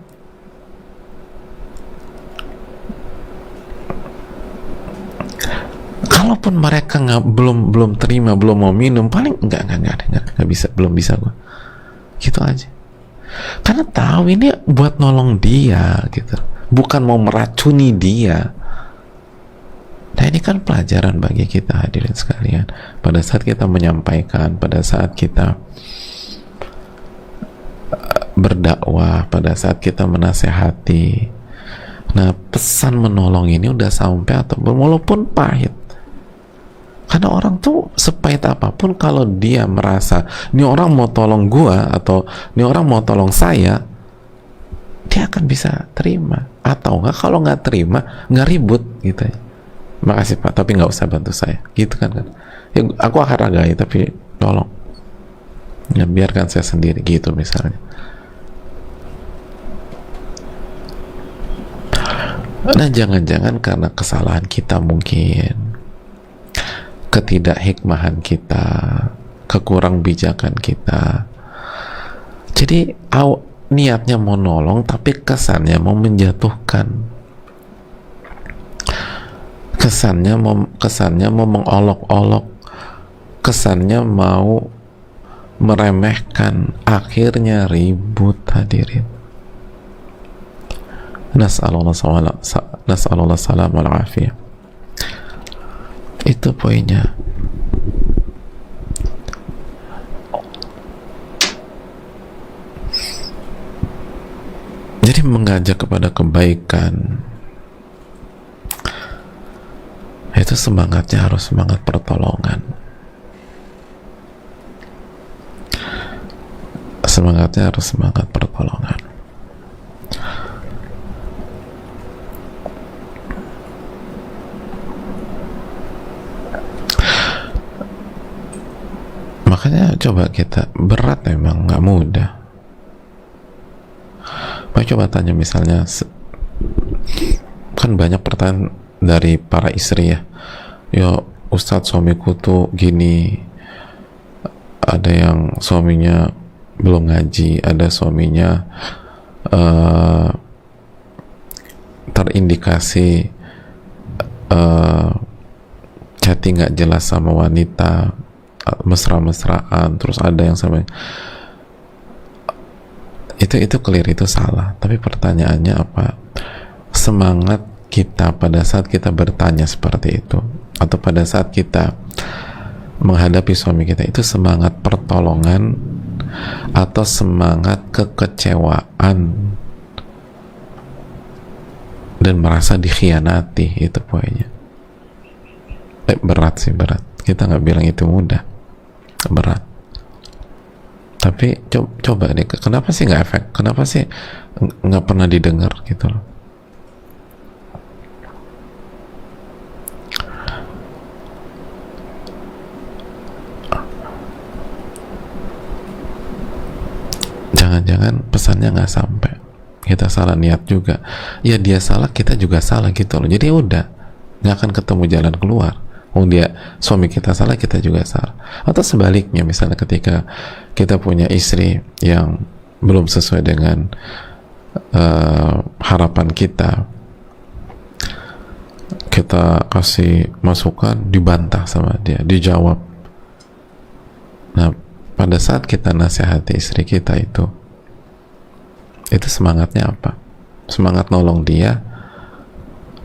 Kalaupun mereka belum terima, belum mau minum, paling nggak bisa, belum bisa gue. Gitu aja. Karena tahu ini buat nolong dia gitu, bukan mau meracuni dia. Nah, ini kan pelajaran bagi kita, hadirin sekalian, pada saat kita menyampaikan, pada saat kita berdakwah, pada saat kita menasehati. Nah, pesan menolong ini udah sampai atau walaupun pahit. Karena orang tuh sepahit apapun, kalau dia merasa ini orang mau tolong gua atau ini orang mau tolong saya, dia akan bisa terima. Atau enggak, kalau nggak terima, nggak ribut gitu ya. Makasih Pak, tapi nggak usah bantu saya, gitu kan. Ya, aku hargai, tapi tolong ya biarkan saya sendiri, gitu misalnya. Nah, jangan-jangan karena kesalahan kita mungkin, ketidakhikmahan kita, kekurang bijakan kita, jadi niatnya mau nolong tapi kesannya mau menjatuhkan, kesannya mau mengolok-olok, kesannya mau meremehkan, akhirnya ribut, hadirin. Nas'alullah salam wal afiyah. Itu poinnya. Jadi mengajak kepada kebaikan itu semangatnya harus semangat pertolongan. Semangatnya harus semangat pertolongan. Makanya coba kita, berat memang, nggak mudah. Coba tanya misalnya, kan banyak pertanyaan dari para istri ya, Ustadz suamiku tuh gini, ada yang suaminya belum ngaji, ada suaminya terindikasi chatting nggak jelas sama wanita, mesra-mesraan, terus ada yang sama, itu clear, itu salah. Tapi pertanyaannya apa? Semangat kita pada saat kita bertanya seperti itu, atau pada saat kita menghadapi suami kita, itu semangat pertolongan atau semangat kekecewaan dan merasa dikhianati? Itu poinnya. Berat sih, berat. Kita nggak bilang itu mudah, berat. Tapi coba deh, kenapa sih nggak efek? Kenapa sih nggak pernah didengar gitu loh? Jangan-jangan pesannya nggak sampai, kita salah niat juga. Ya dia salah, kita juga salah gitu loh. Jadi udah nggak akan ketemu jalan keluar. Dia suami kita salah, kita juga salah. Atau sebaliknya, misalnya ketika kita punya istri yang belum sesuai dengan harapan kita kasih masukan, dibantah sama dia, dijawab. Nah, pada saat kita nasihati istri kita itu semangatnya apa? Semangat nolong dia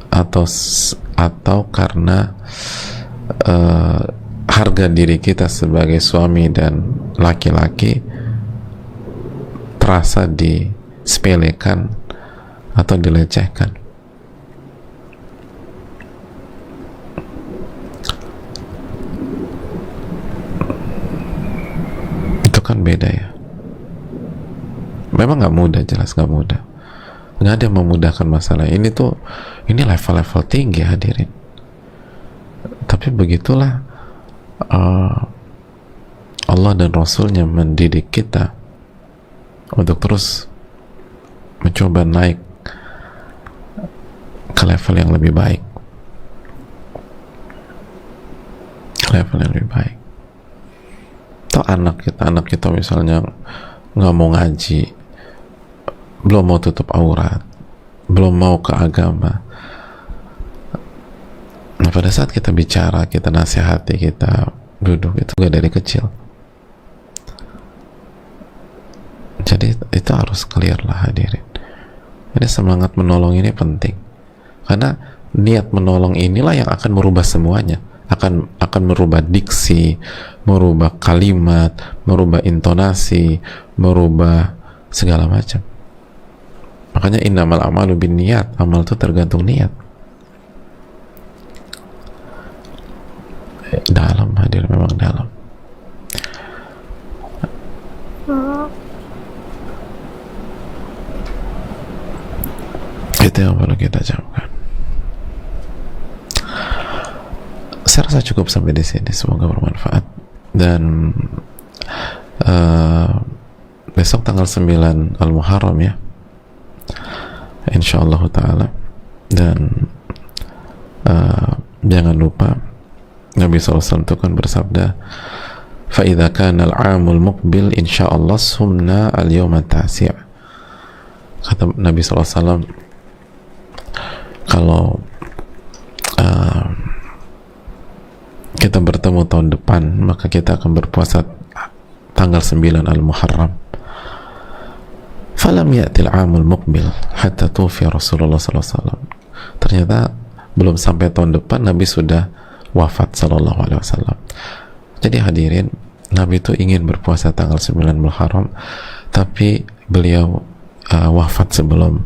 atau karena harga diri kita sebagai suami dan laki-laki terasa disepelekan atau dilecehkan? Itu kan beda ya. Memang nggak mudah, jelas nggak mudah. Nggak ada yang memudahkan masalah ini tuh. Ini level-level tinggi, hadirin. Tapi begitulah Allah dan Rasulnya mendidik kita untuk terus mencoba naik ke level yang lebih baik, Atau anak kita misalnya nggak mau ngaji, belum mau tutup aurat, belum mau ke agama. Nah, pada saat kita bicara, kita nasihati, kita duduk, itu gak dari kecil. Jadi itu harus clear lah, hadirin. Jadi semangat menolong ini penting, karena niat menolong inilah yang akan merubah semuanya, akan merubah diksi, merubah kalimat, merubah intonasi, merubah segala macam. Makanya innamal a'malu binniyat, amal itu tergantung niat. Dalam, hadir, memang dalam. Itu yang perlu kita camkan. Saya rasa cukup sampai di sini. Semoga bermanfaat. Dan besok tanggal 9 Al-Muharram ya, insyaallah ta'ala. Dan jangan lupa Nabi SAW itu kan bersabda, فَإِذَا كَانَ الْعَامُ الْمُقْبِلِ insyaallah sumna al-yawma tasi'. Kata Nabi SAW, kalau kita bertemu tahun depan, maka kita akan berpuasa tanggal 9 Al-Muharram. Falam ya'til 'amul muqbil hatta tufi Rasulullah SAW. Ternyata belum sampai tahun depan Nabi sudah wafat sallallahu alaihi wasallam. Jadi hadirin, Nabi itu ingin berpuasa tanggal 9 Muharram, tapi beliau wafat sebelum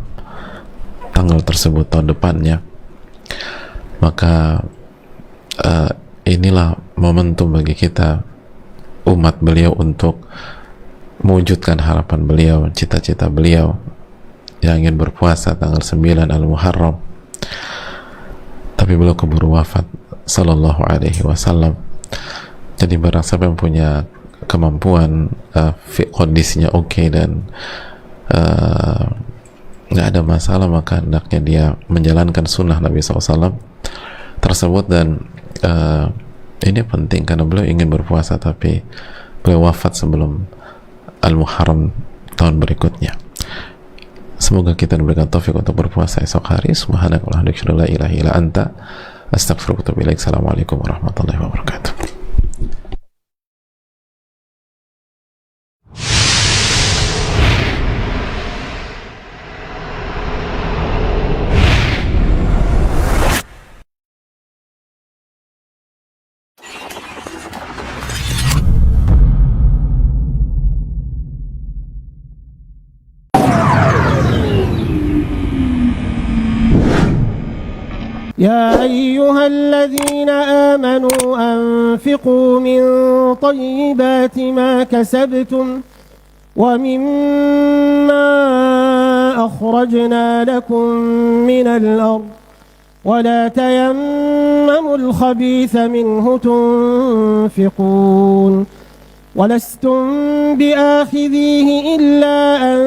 tanggal tersebut tahun depannya. Maka inilah momentum bagi kita umat beliau untuk mewujudkan harapan beliau, cita-cita beliau yang ingin berpuasa tanggal 9 Al-Muharram, tapi beliau keburu wafat sallallahu alaihi wasallam. Jadi barang siapa yang punya kemampuan, kondisinya oke, dan nggak ada masalah, maka hendaknya dia menjalankan sunnah Nabi SAW tersebut. Dan ini penting karena beliau ingin berpuasa, tapi beliau wafat sebelum Al-Muharram tahun berikutnya. Semoga kita diberikan taufik untuk berpuasa esok hari. Subhanakallahumma wa bihamdika, la ilaha illa anta, Astaghfiruka wa atubu ilaik. Assalamualaikum warahmatullahi wabarakatuh. يا أيها الذين آمنوا أنفقوا من طيبات ما كسبتم ومما أخرجنا لكم من الأرض ولا تيمموا الخبيث منه تنفقون ولستم بآخذيه إلا أن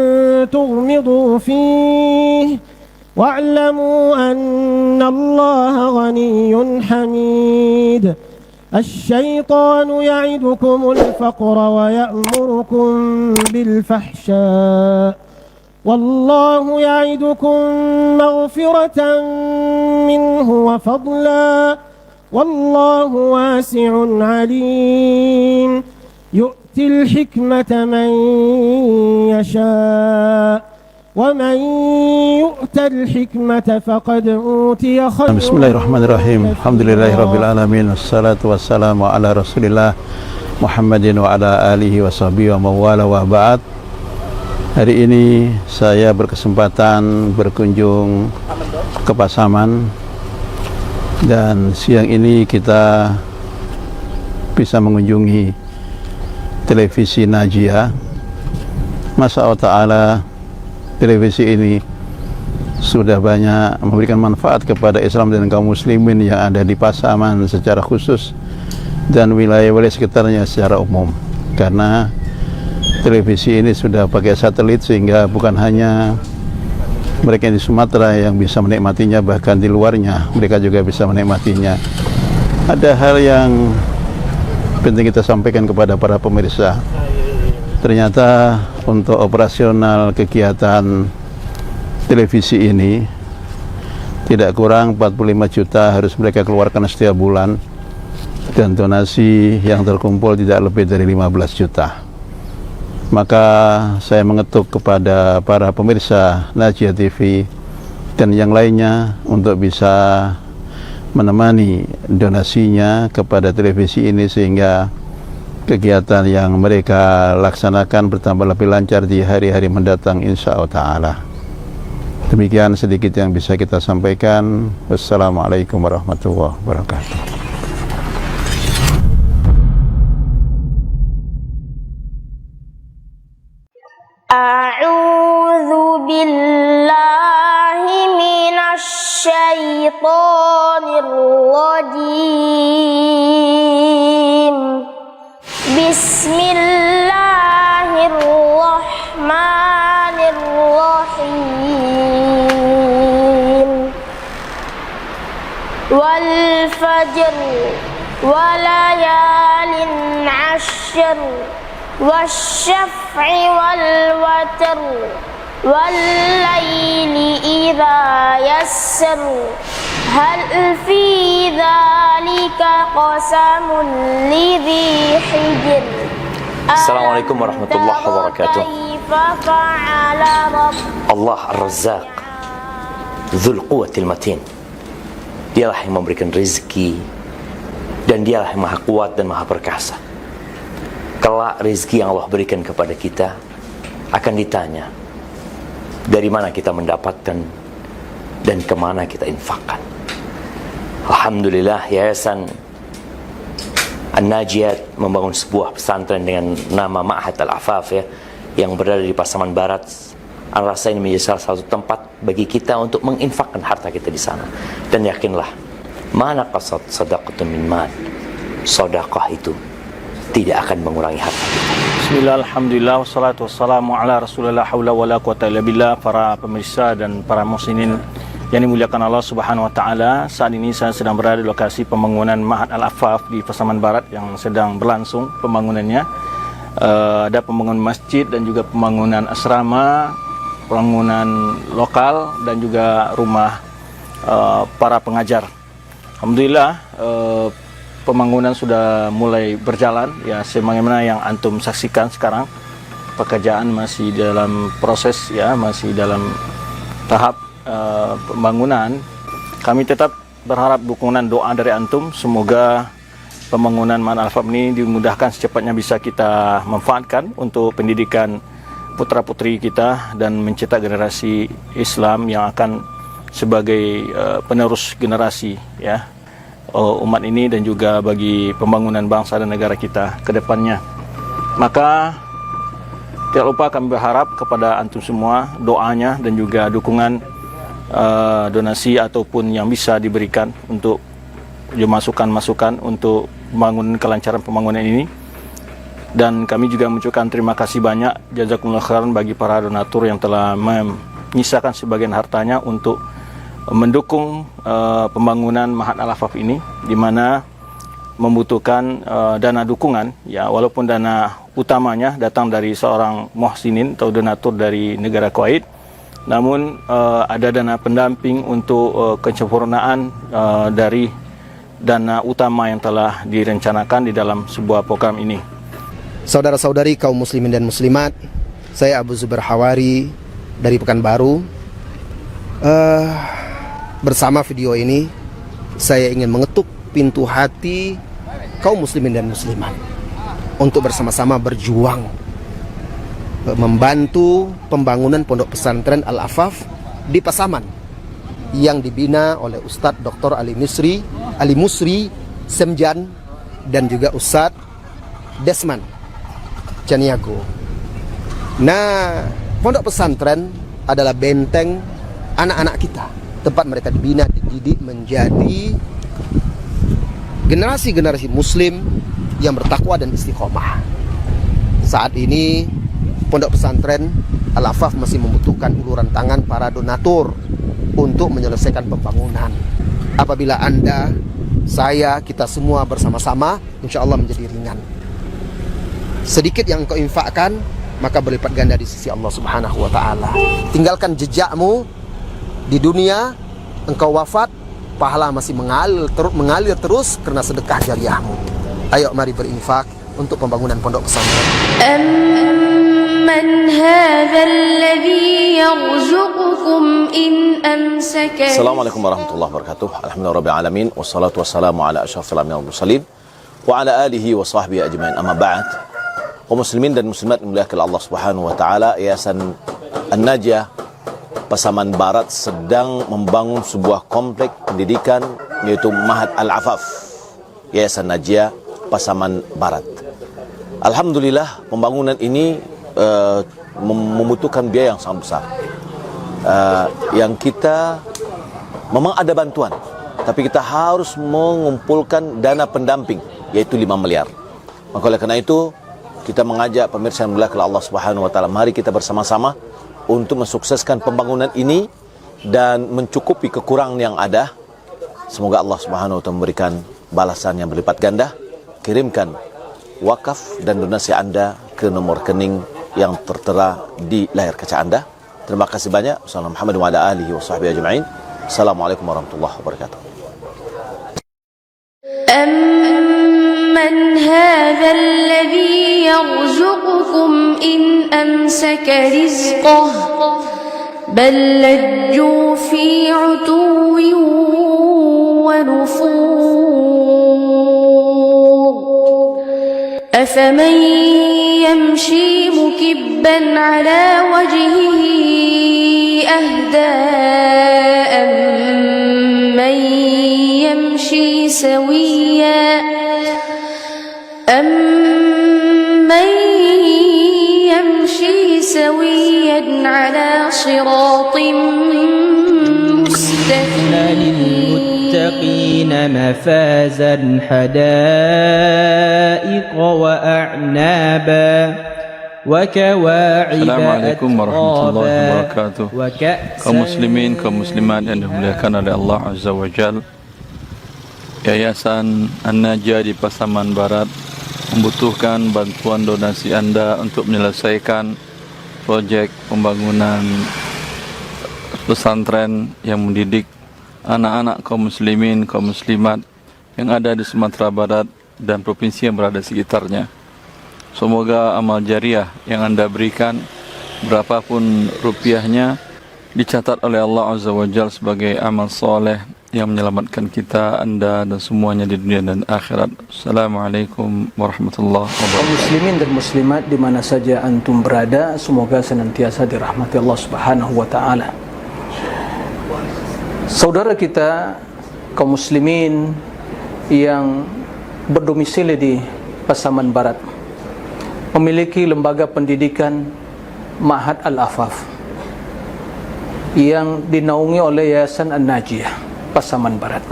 تغمضوا فيه واعلموا أن الله غني حميد الشيطان يعدكم الفقر ويأمركم بالفحشاء والله يعدكم مغفرة منه وفضلا والله واسع عليم يؤتي الحكمة من يشاء ومن يؤت الحكمة فقد أوتي خيرا. Bismillahirrahmanirrahim. Alhamdulillahirabbil alamin. Wassalatu wassalamu ala Rasulillah Muhammadin wa ala alihi wa sahbihi wa mawala wa ba'd. Hari ini saya berkesempatan berkunjung ke Pasaman, dan siang ini kita bisa mengunjungi televisi Najia. Masya Allah Ta'ala, televisi ini sudah banyak memberikan manfaat kepada Islam dan kaum muslimin yang ada di Pasaman secara khusus dan wilayah-wilayah sekitarnya secara umum, karena televisi ini sudah pakai satelit sehingga bukan hanya mereka di Sumatera yang bisa menikmatinya, bahkan di luarnya mereka juga bisa menikmatinya. Ada hal yang penting kita sampaikan kepada para pemirsa. Ternyata untuk operasional kegiatan televisi ini tidak kurang 45 juta harus mereka keluarkan setiap bulan, dan donasi yang terkumpul tidak lebih dari 15 juta. Maka saya mengetuk kepada para pemirsa Najia TV dan yang lainnya untuk bisa menemani donasinya kepada televisi ini sehingga kegiatan yang mereka laksanakan bertambah lebih lancar di hari-hari mendatang insyaallah ta'ala. Demikian sedikit yang bisa kita sampaikan. Wassalamualaikum warahmatullahi wabarakatuh. A'udzu billahi minasy syaithanir rajim. Bismillahirrahmanirrahim. Wal fajr walayalin 'ashr wasyaf'i wal watr wal laili idza yassar hal fi dzalika qasamun lidzi hijr. Assalamualaikum warahmatullahi wabarakatuh. Allah Ar-Razzaq Dzul Quwwatil Matin. Dialah yang memberikan rezeki, dan dialah yang maha kuat dan maha perkasa. Kelak rezeki yang Allah berikan kepada kita akan ditanya dari mana kita mendapatkan dan kemana kita infakkan. Alhamdulillah, Yayasan An-Najiat membangun sebuah pesantren dengan nama Ma'had Al-Afaf yang berada di Pasaman Barat. Ana rasa ini menjadi salah satu tempat bagi kita untuk menginfakkan harta kita di sana. Dan yakinlah, mana qasad sadaqatun min mal, sedekah itu tidak akan mengurangi harta kita. Bismillah, alhamdulillah, wassalatu wassalamu ala rasulillah, haula wala quwata illa billah. Para pemirsa dan para muslimin yang dimuliakan Allah Subhanahu wa taala, saat ini saya sedang berada di lokasi pembangunan Ma'had Al-Afaf di Pasaman Barat yang sedang berlangsung pembangunannya. Ada pembangunan masjid dan juga pembangunan asrama, pembangunan lokal dan juga rumah para pengajar. Alhamdulillah pembangunan sudah mulai berjalan ya, sebagaimana yang antum saksikan sekarang. Pekerjaan masih dalam proses ya, masih dalam tahap pembangunan. Kami tetap berharap dukungan doa dari antum, semoga pembangunan Ma'had Al-Afaf ini dimudahkan secepatnya bisa kita manfaatkan untuk pendidikan putra-putri kita dan mencetak generasi Islam yang akan sebagai penerus generasi ya umat ini, dan juga bagi pembangunan bangsa dan negara kita ke depannya. Maka tidak lupa kami berharap kepada antum semua doanya dan juga dukungan donasi ataupun yang bisa diberikan untuk masukan-masukan untuk pembangunan, kelancaran pembangunan ini. Dan kami juga mengucapkan terima kasih banyak jazakumullah khairan bagi para donatur yang telah menyisakan sebagian hartanya untuk mendukung pembangunan Ma'had Al-Afaf ini, di mana membutuhkan dana dukungan ya, walaupun dana utamanya datang dari seorang muhsinin atau donatur dari negara Kuwait, namun ada dana pendamping untuk kesempurnaan dari dana utama yang telah direncanakan di dalam sebuah program ini. Saudara-saudari kaum muslimin dan muslimat, saya Abu Zubair Hawari dari Pekanbaru. Bersama video ini saya ingin mengetuk pintu hati kaum muslimin dan muslimat untuk bersama-sama berjuang membantu pembangunan pondok pesantren Al-Afaf di Pasaman yang dibina oleh Ustadz Dr. Ali Musri Semjan dan juga Ustadz Desman Caniago. Nah, pondok pesantren adalah benteng anak-anak kita, tempat mereka dibina, dididik menjadi generasi-generasi muslim yang bertakwa dan istiqomah. Saat ini pondok pesantren Al-Afaf masih membutuhkan uluran tangan para donatur untuk menyelesaikan pembangunan. Apabila Anda, saya, kita semua bersama-sama, insya Allah menjadi ringan. Sedikit yang engkau infakkan, maka berlipat ganda di sisi Allah Subhanahu wa Ta'ala. Tinggalkan jejakmu di dunia, engkau wafat, pahala masih mengalir terus karena sedekah jariahmu. Ayo mari berinfak untuk pembangunan pondok pesantren. Amman hadzal ladzi yarzuqukum in amsaka. Assalamualaikum warahmatullahi wabarakatuh. Alhamdulillahirabbil alamin, wassalatu wassalamu ala asyrafil anbiya'i wal mursalin wa ala alihi wa sahbihi ajmain. Amma ba'd. Kaum muslimin dan muslimat dimuliakan Allah Subhanahu wa taala, Yayasan An-Najah Pasaman Barat sedang membangun sebuah komplek pendidikan yaitu Ma'had Al-Afaf, Yayasan Najah Pasaman Barat. Alhamdulillah pembangunan ini membutuhkan biaya yang sangat besar. Yang kita memang ada bantuan, tapi kita harus mengumpulkan dana pendamping yaitu 5 miliar. Maka oleh karena itu kita mengajak pemirsa yang mulia Allah Subhanahu wa taala, mari kita bersama-sama untuk mensukseskan pembangunan ini dan mencukupi kekurangan yang ada. Semoga Allah Subhanahu wa taala memberikan balasan yang berlipat ganda. Kirimkan wakaf dan donasi Anda ke nomor rekening yang tertera di layar kaca Anda. Terima kasih banyak. Wassalamualaikum warahmatullahi wabarakatuh. Assalamualaikum warahmatullahi wabarakatuh. أمن هذا الذي يرزقكم إن أمسك رزقه بل لجوا في عتو ونفور أفمن يمشي مكبا على وجهه أهدى أمن يمشي سويا أمن يمشي سويا على صراط مستقيم للمتقين مفازا حدائق وأعنابا وكواعب Assalamualaikum warahmatullahi wabarakatuh. Kaum muslimin, kaum muslimat yang dimuliakan oleh Allah Azza wa Jal, Yayasan An-Najah di Pasaman Barat membutuhkan bantuan donasi Anda untuk menyelesaikan proyek pembangunan pesantren yang mendidik anak-anak kaum muslimin, kaum muslimat yang ada di Sumatera Barat dan provinsi yang berada di sekitarnya. Semoga amal jariah yang Anda berikan, berapapun rupiahnya, dicatat oleh Allah Azza wa Jalla sebagai amal soleh yang menyelamatkan kita, Anda dan semuanya di dunia dan akhirat. Assalamualaikum warahmatullahi wabarakatuh. Kaum muslimin dan muslimat di mana saja antum berada, semoga senantiasa dirahmati Allah Subhanahu wa taala. Saudara kita kaum muslimin yang berdomisili di Pasaman Barat memiliki lembaga pendidikan Ma'had Al-Afaf yang dinaungi oleh Yayasan An-Najiyah Pasaman Barat.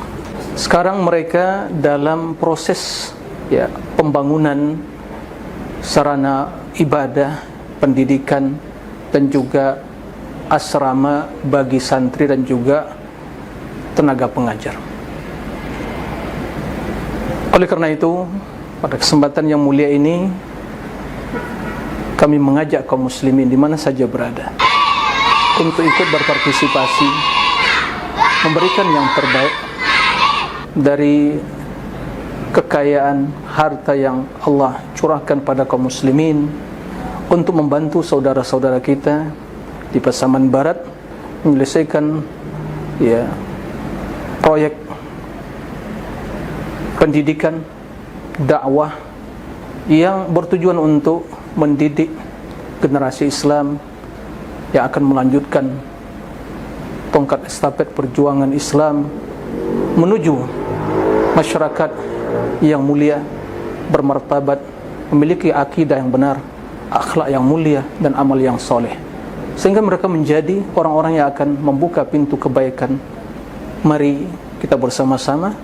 Sekarang mereka dalam proses pembangunan sarana ibadah, pendidikan dan juga asrama bagi santri dan juga tenaga pengajar. Oleh karena itu, pada kesempatan yang mulia ini kami mengajak kaum muslimin di mana saja berada untuk ikut berpartisipasi, memberikan yang terbaik dari kekayaan harta yang Allah curahkan pada kaum muslimin untuk membantu saudara-saudara kita di Pasaman Barat menyelesaikan proyek pendidikan dakwah yang bertujuan untuk mendidik generasi Islam yang akan melanjutkan tongkat estafet perjuangan Islam menuju masyarakat yang mulia, bermartabat, memiliki akidah yang benar, akhlak yang mulia dan amal yang soleh, sehingga mereka menjadi orang-orang yang akan membuka pintu kebaikan. Mari kita bersama-sama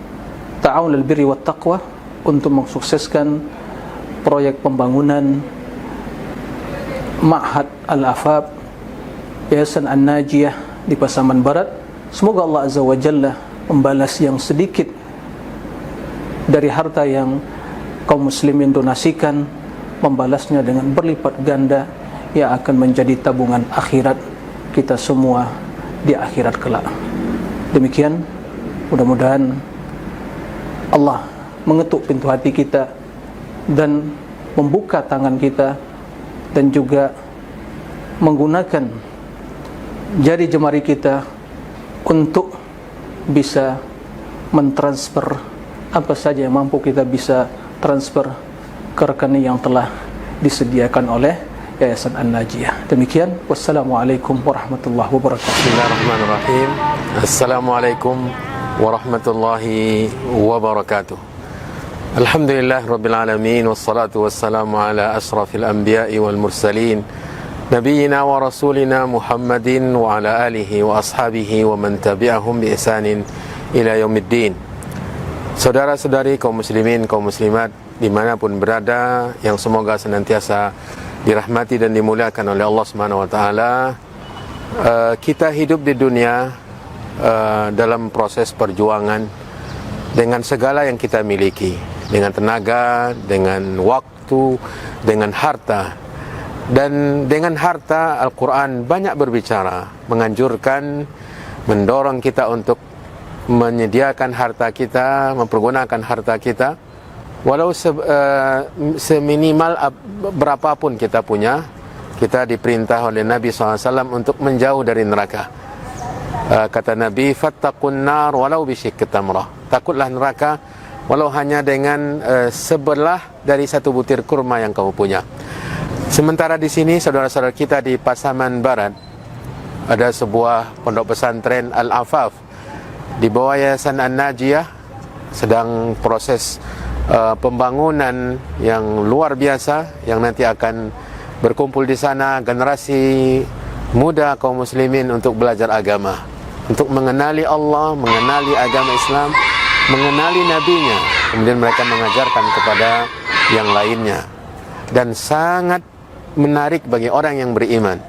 ta'awun lil birri wat taqwa untuk mensukseskan proyek pembangunan Ma'had Al-Afaf Yayasan An-Najiyah di Pasaman Barat. Semoga Allah Azza wa Jalla membalas yang sedikit dari harta yang kaum muslimin donasikan, membalasnya dengan berlipat ganda yang akan menjadi tabungan akhirat kita semua di akhirat kelak. Demikian, mudah-mudahan Allah mengetuk pintu hati kita dan membuka tangan kita dan juga menggunakan jari jemari kita untuk bisa mentransfer apa saja yang mampu kita bisa transfer ke rekening yang telah disediakan oleh Yayasan An-Najiyah. Demikian, wassalamualaikum warahmatullahi wabarakatuh. Bismillahirrahmanirrahim. Assalamualaikum warahmatullahi wabarakatuh. Alhamdulillah Rabbil Alamin, wassalatu wassalamu ala ashrafil anbiya'i wal mursalin, nabiyyina wa rasulina Muhammadin wa ala alihi wa ashabihi wa man tabi'ahum bi ihsanin ila yaumiddin. Saudara-saudari kaum muslimin, kaum muslimat dimanapun berada, yang semoga senantiasa dirahmati dan dimuliakan oleh Allah Subhanahu wa taala. Kita hidup di dunia dalam proses perjuangan dengan segala yang kita miliki, dengan tenaga, dengan waktu, dengan harta. Dan dengan harta, Al-Quran banyak berbicara, menganjurkan, mendorong kita untuk menyediakan harta kita, mempergunakan harta kita, walau seminimal berapapun kita punya. Kita diperintah oleh Nabi SAW untuk menjauh dari neraka. Kata Nabi, fattaqun nar walau bisyikki tamrah. Takutlah neraka walau hanya dengan sebelah dari satu butir kurma yang kamu punya. Sementara di sini saudara-saudara kita di Pasaman Barat ada sebuah pondok pesantren Al-Afaf di bawah Yayasan An-Najiyah, sedang proses pembangunan yang luar biasa yang nanti akan berkumpul di sana generasi muda kaum muslimin untuk belajar agama, untuk mengenali Allah, mengenali agama Islam, mengenali nabinya, kemudian mereka mengajarkan kepada yang lainnya. Dan sangat menarik bagi orang yang beriman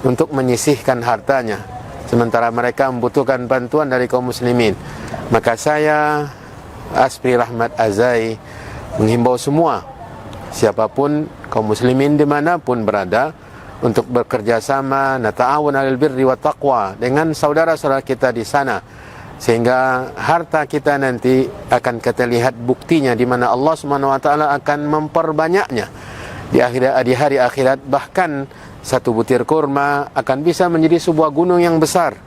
untuk menyisihkan hartanya sementara mereka membutuhkan bantuan dari kaum muslimin. Maka saya Aspri Rahmat Azai menghimbau semua, siapapun kaum muslimin dimanapun berada, untuk bekerja sama, nata'awun 'alal birri wat taqwa, dengan saudara-saudara kita di sana sehingga harta kita nanti akan kita lihat buktinya di mana Allah Subhanahu wa taala akan memperbanyaknya di hari akhirat. Bahkan satu butir kurma akan bisa menjadi sebuah gunung yang besar.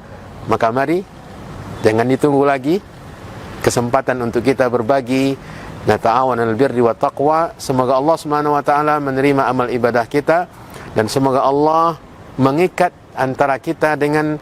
Maka mari, jangan ditunggu lagi, kesempatan untuk kita berbagi, nata'awan al-birri wa taqwa. Semoga Allah Subhanahu wa taala menerima amal ibadah kita, dan semoga Allah mengikat antara kita dengan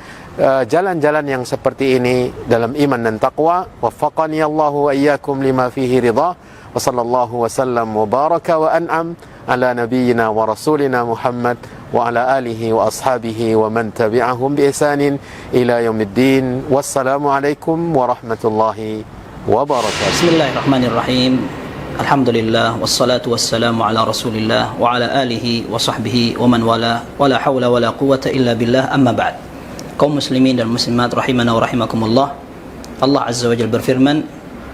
jalan-jalan yang seperti ini dalam iman dan taqwa. Waffaqani Allahu wa iyyakum lima fihi ridha. Wa sallallahu wa sallam wa baraka wa an'am ala nabiyyina wa rasulina Muhammad wa ala alihi wa ashabihi wa man tabi'ahum bi ihsanin ila yaumiddin. Wassalamu alaikum warahmatullahi wabarakatuh. Bismillahirrahmanirrahim. Alhamdulillah wassalatu wassalamu ala Rasulillah wa ala alihi wa sahbihi wa man wala, wala haula wala quwwata illa billah, amma ba'd. Kaum muslimin dan muslimat rahimana wa rahimakumullah. Allah Azza wa Jalla berfirman,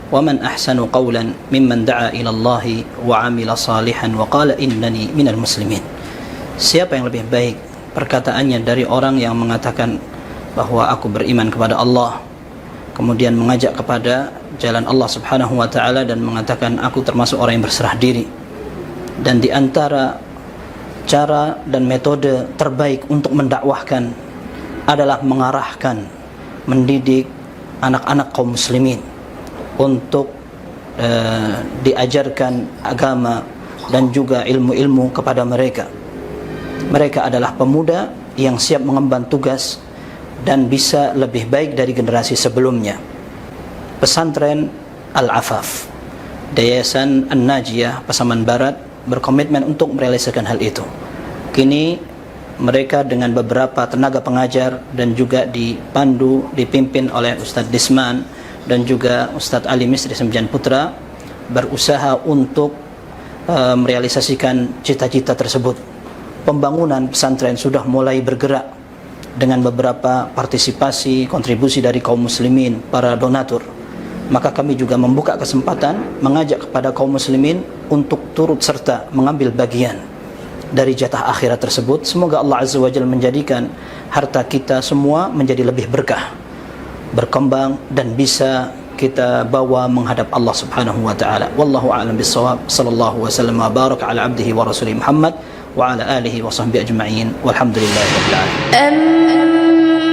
"Wa man ahsanu qawlan mimman da'a ila Allah wa 'amila salihan wa qala innani minal muslimin." Siapa yang lebih baik perkataannya dari orang yang mengatakan bahwa aku beriman kepada Allah, kemudian mengajak kepada jalan Allah Subhanahu wa taala dan mengatakan aku termasuk orang yang berserah diri. Dan di antara cara dan metode terbaik untuk mendakwahkan adalah mengarahkan, mendidik anak-anak kaum muslimin untuk diajarkan agama dan juga ilmu-ilmu kepada mereka. Mereka adalah pemuda yang siap mengemban tugas dan bisa lebih baik dari generasi sebelumnya. Pesantren Al-Afaf, Yayasan An-Najiyah Pasaman Barat berkomitmen untuk merealisasikan hal itu. Kini mereka dengan beberapa tenaga pengajar dan juga dipimpin oleh Ustadz Disman dan juga Ustadz Ali Misri Semjan Putra berusaha untuk merealisasikan cita-cita tersebut. Pembangunan pesantren sudah mulai bergerak dengan beberapa partisipasi, kontribusi dari kaum muslimin, para donatur. Maka kami juga membuka kesempatan mengajak kepada kaum muslimin untuk turut serta mengambil bagian dari jatah akhirat tersebut. Semoga Allah Azza wa Jalla menjadikan harta kita semua menjadi lebih berkah, berkembang, dan bisa kita bawa menghadap Allah Subhanahu wa taala. Wallahu a'lam bissawab. Sallallahu wasallam wa baraka ala abdihi wa rasulih Muhammad wa ala alihi wa sahbihi ajma'in. Walhamdulillahi rabbil alamin.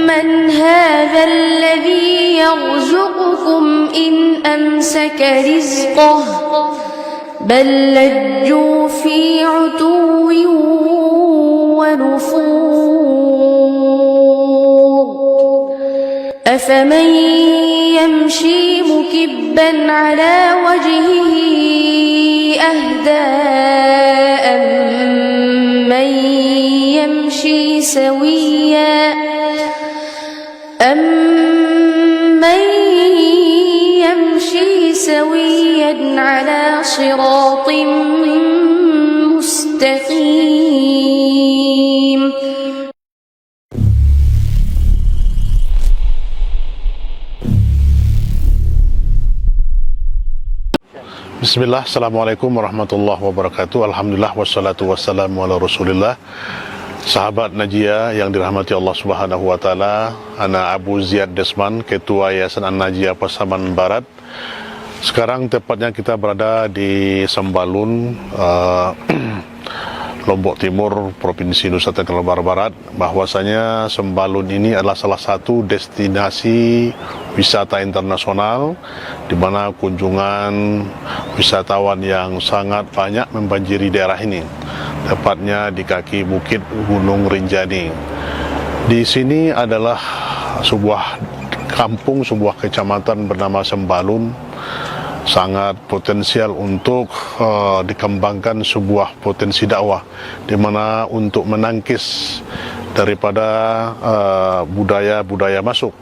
Amman hadzal ladzi yarzuqukum in amsaka rizqahu بل لجوا في عتو ونفور أفمن يمشي مكبا على وجهه أهدى أمن يمشي سويا على صراط مستقيم. Bismillah, Assalamualaikum warahmatullahi wabarakatuh. Alhamdulillah, wassalatu wassalamu ala rasulillah. Sahabat Najiyah yang dirahmati Allah Subhanahu wa taala, ana Abu Ziyad Desman, Ketua Yayasan An-Najiyah Pasaman Barat. Sekarang tepatnya kita berada di Sembalun, Lombok Timur, Provinsi Nusa Tenggara Barat. Bahwasanya Sembalun ini adalah salah satu destinasi wisata internasional di mana kunjungan wisatawan yang sangat banyak membanjiri daerah ini, tepatnya di kaki bukit Gunung Rinjani. Di sini adalah sebuah kampung, sebuah kecamatan bernama Sembalun, sangat potensial untuk dikembangkan sebuah potensi dakwah, di mana untuk menangkis daripada budaya-budaya masuk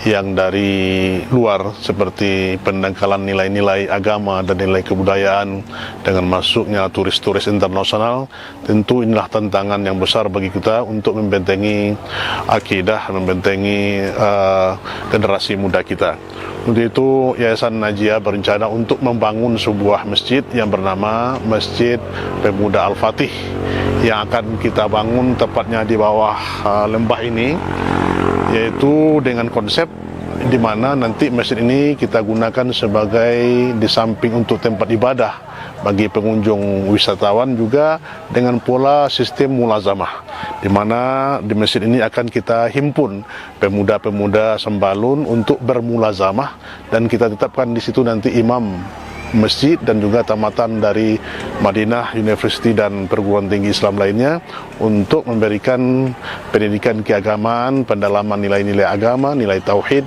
yang dari luar, seperti pendangkalan nilai-nilai agama dan nilai kebudayaan dengan masuknya turis-turis internasional. Tentu inilah tantangan yang besar bagi kita untuk membentengi akidah, membentengi generasi muda kita. Untuk itu Yayasan Najiyah berencana untuk membangun sebuah masjid yang bernama Masjid Pemuda Al-Fatih, yang akan kita bangun tepatnya di bawah lembah ini, yaitu dengan konsep di mana nanti masjid ini kita gunakan sebagai di samping untuk tempat ibadah bagi pengunjung wisatawan, juga dengan pola sistem mulazamah, di mana di masjid ini akan kita himpun pemuda-pemuda Sembalun untuk bermulazamah, dan kita tetapkan di situ nanti imam masjid dan juga tamatan dari Madinah University dan perguruan tinggi Islam lainnya untuk memberikan pendidikan keagamaan, pendalaman nilai-nilai agama, nilai tauhid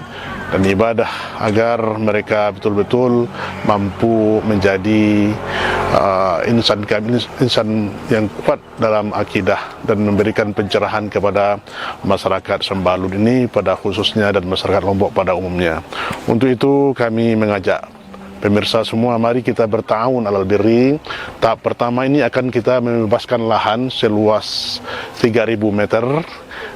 dan ibadah, agar mereka betul-betul mampu menjadi insan yang kuat dalam akidah dan memberikan pencerahan kepada masyarakat Sembalun ini pada khususnya dan masyarakat Lombok pada umumnya. Untuk itu kami mengajak pemirsa semua, mari kita bertawun alal birri. Tahap pertama ini akan kita membebaskan lahan seluas 3.000 meter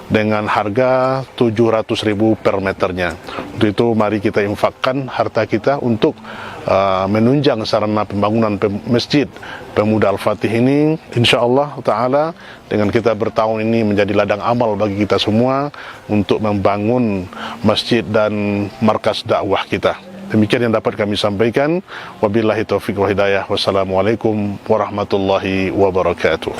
dengan harga 700.000 per meternya. Untuk itu mari kita infakkan harta kita untuk menunjang sarana pembangunan masjid Pemuda Al-Fatih ini. InsyaAllah ta'ala dengan kita bertahun ini menjadi ladang amal bagi kita semua untuk membangun masjid dan markas dakwah kita. Demikian yang dapat kami sampaikan. Wabillahi taufiq wal hidayah. Wassalamualaikum warahmatullahi wabarakatuh.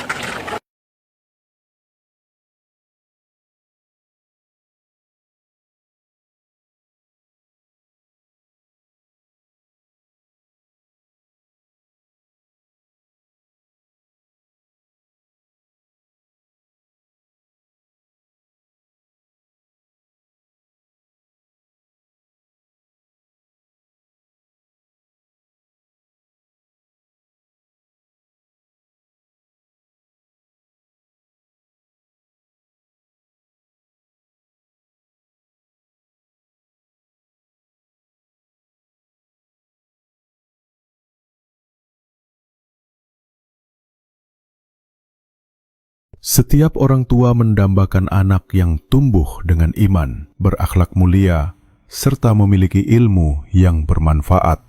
Setiap orang tua mendambakan anak yang tumbuh dengan iman, berakhlak mulia, serta memiliki ilmu yang bermanfaat.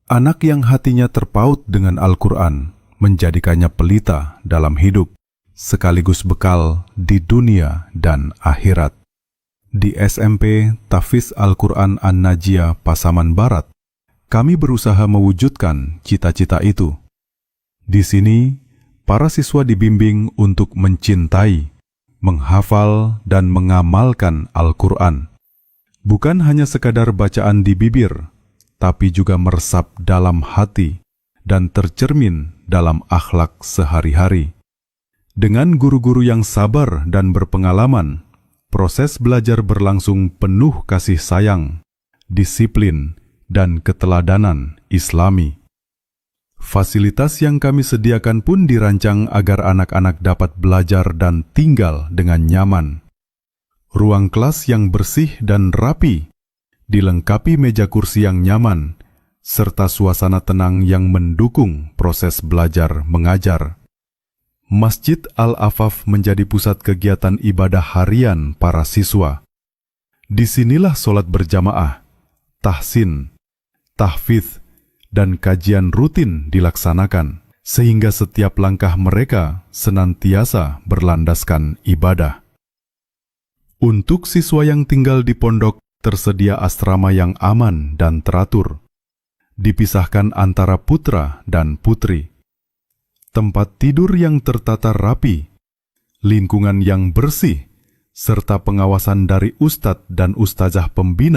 Anak yang hatinya terpaut dengan Al-Quran menjadikannya pelita dalam hidup, sekaligus bekal di dunia dan akhirat. Di SMP Tahfiz Al-Quran An-Najiyah Pasaman Barat, kami berusaha mewujudkan cita-cita itu. Di sini, para siswa dibimbing untuk mencintai, menghafal, dan mengamalkan Al-Quran. Bukan hanya sekadar bacaan di bibir, tapi juga meresap dalam hati dan tercermin dalam akhlak sehari-hari. Dengan guru-guru yang sabar dan berpengalaman, proses belajar berlangsung penuh kasih sayang, disiplin, dan keteladanan Islami. Fasilitas yang kami sediakan pun dirancang agar anak-anak dapat belajar dan tinggal dengan nyaman. Ruang kelas yang bersih dan rapi, dilengkapi meja kursi yang nyaman, serta suasana tenang yang mendukung proses belajar mengajar. Masjid Al-Afaf menjadi pusat kegiatan ibadah harian para siswa. Disinilah sholat berjamaah, tahsin, tahfidz, dan kajian rutin dilaksanakan, sehingga setiap langkah mereka senantiasa berlandaskan ibadah. Untuk siswa yang tinggal di pondok, tersedia asrama yang aman dan teratur, dipisahkan antara putra dan putri. Tempat tidur yang tertata rapi, lingkungan yang bersih, serta pengawasan dari ustadz dan ustazah pembina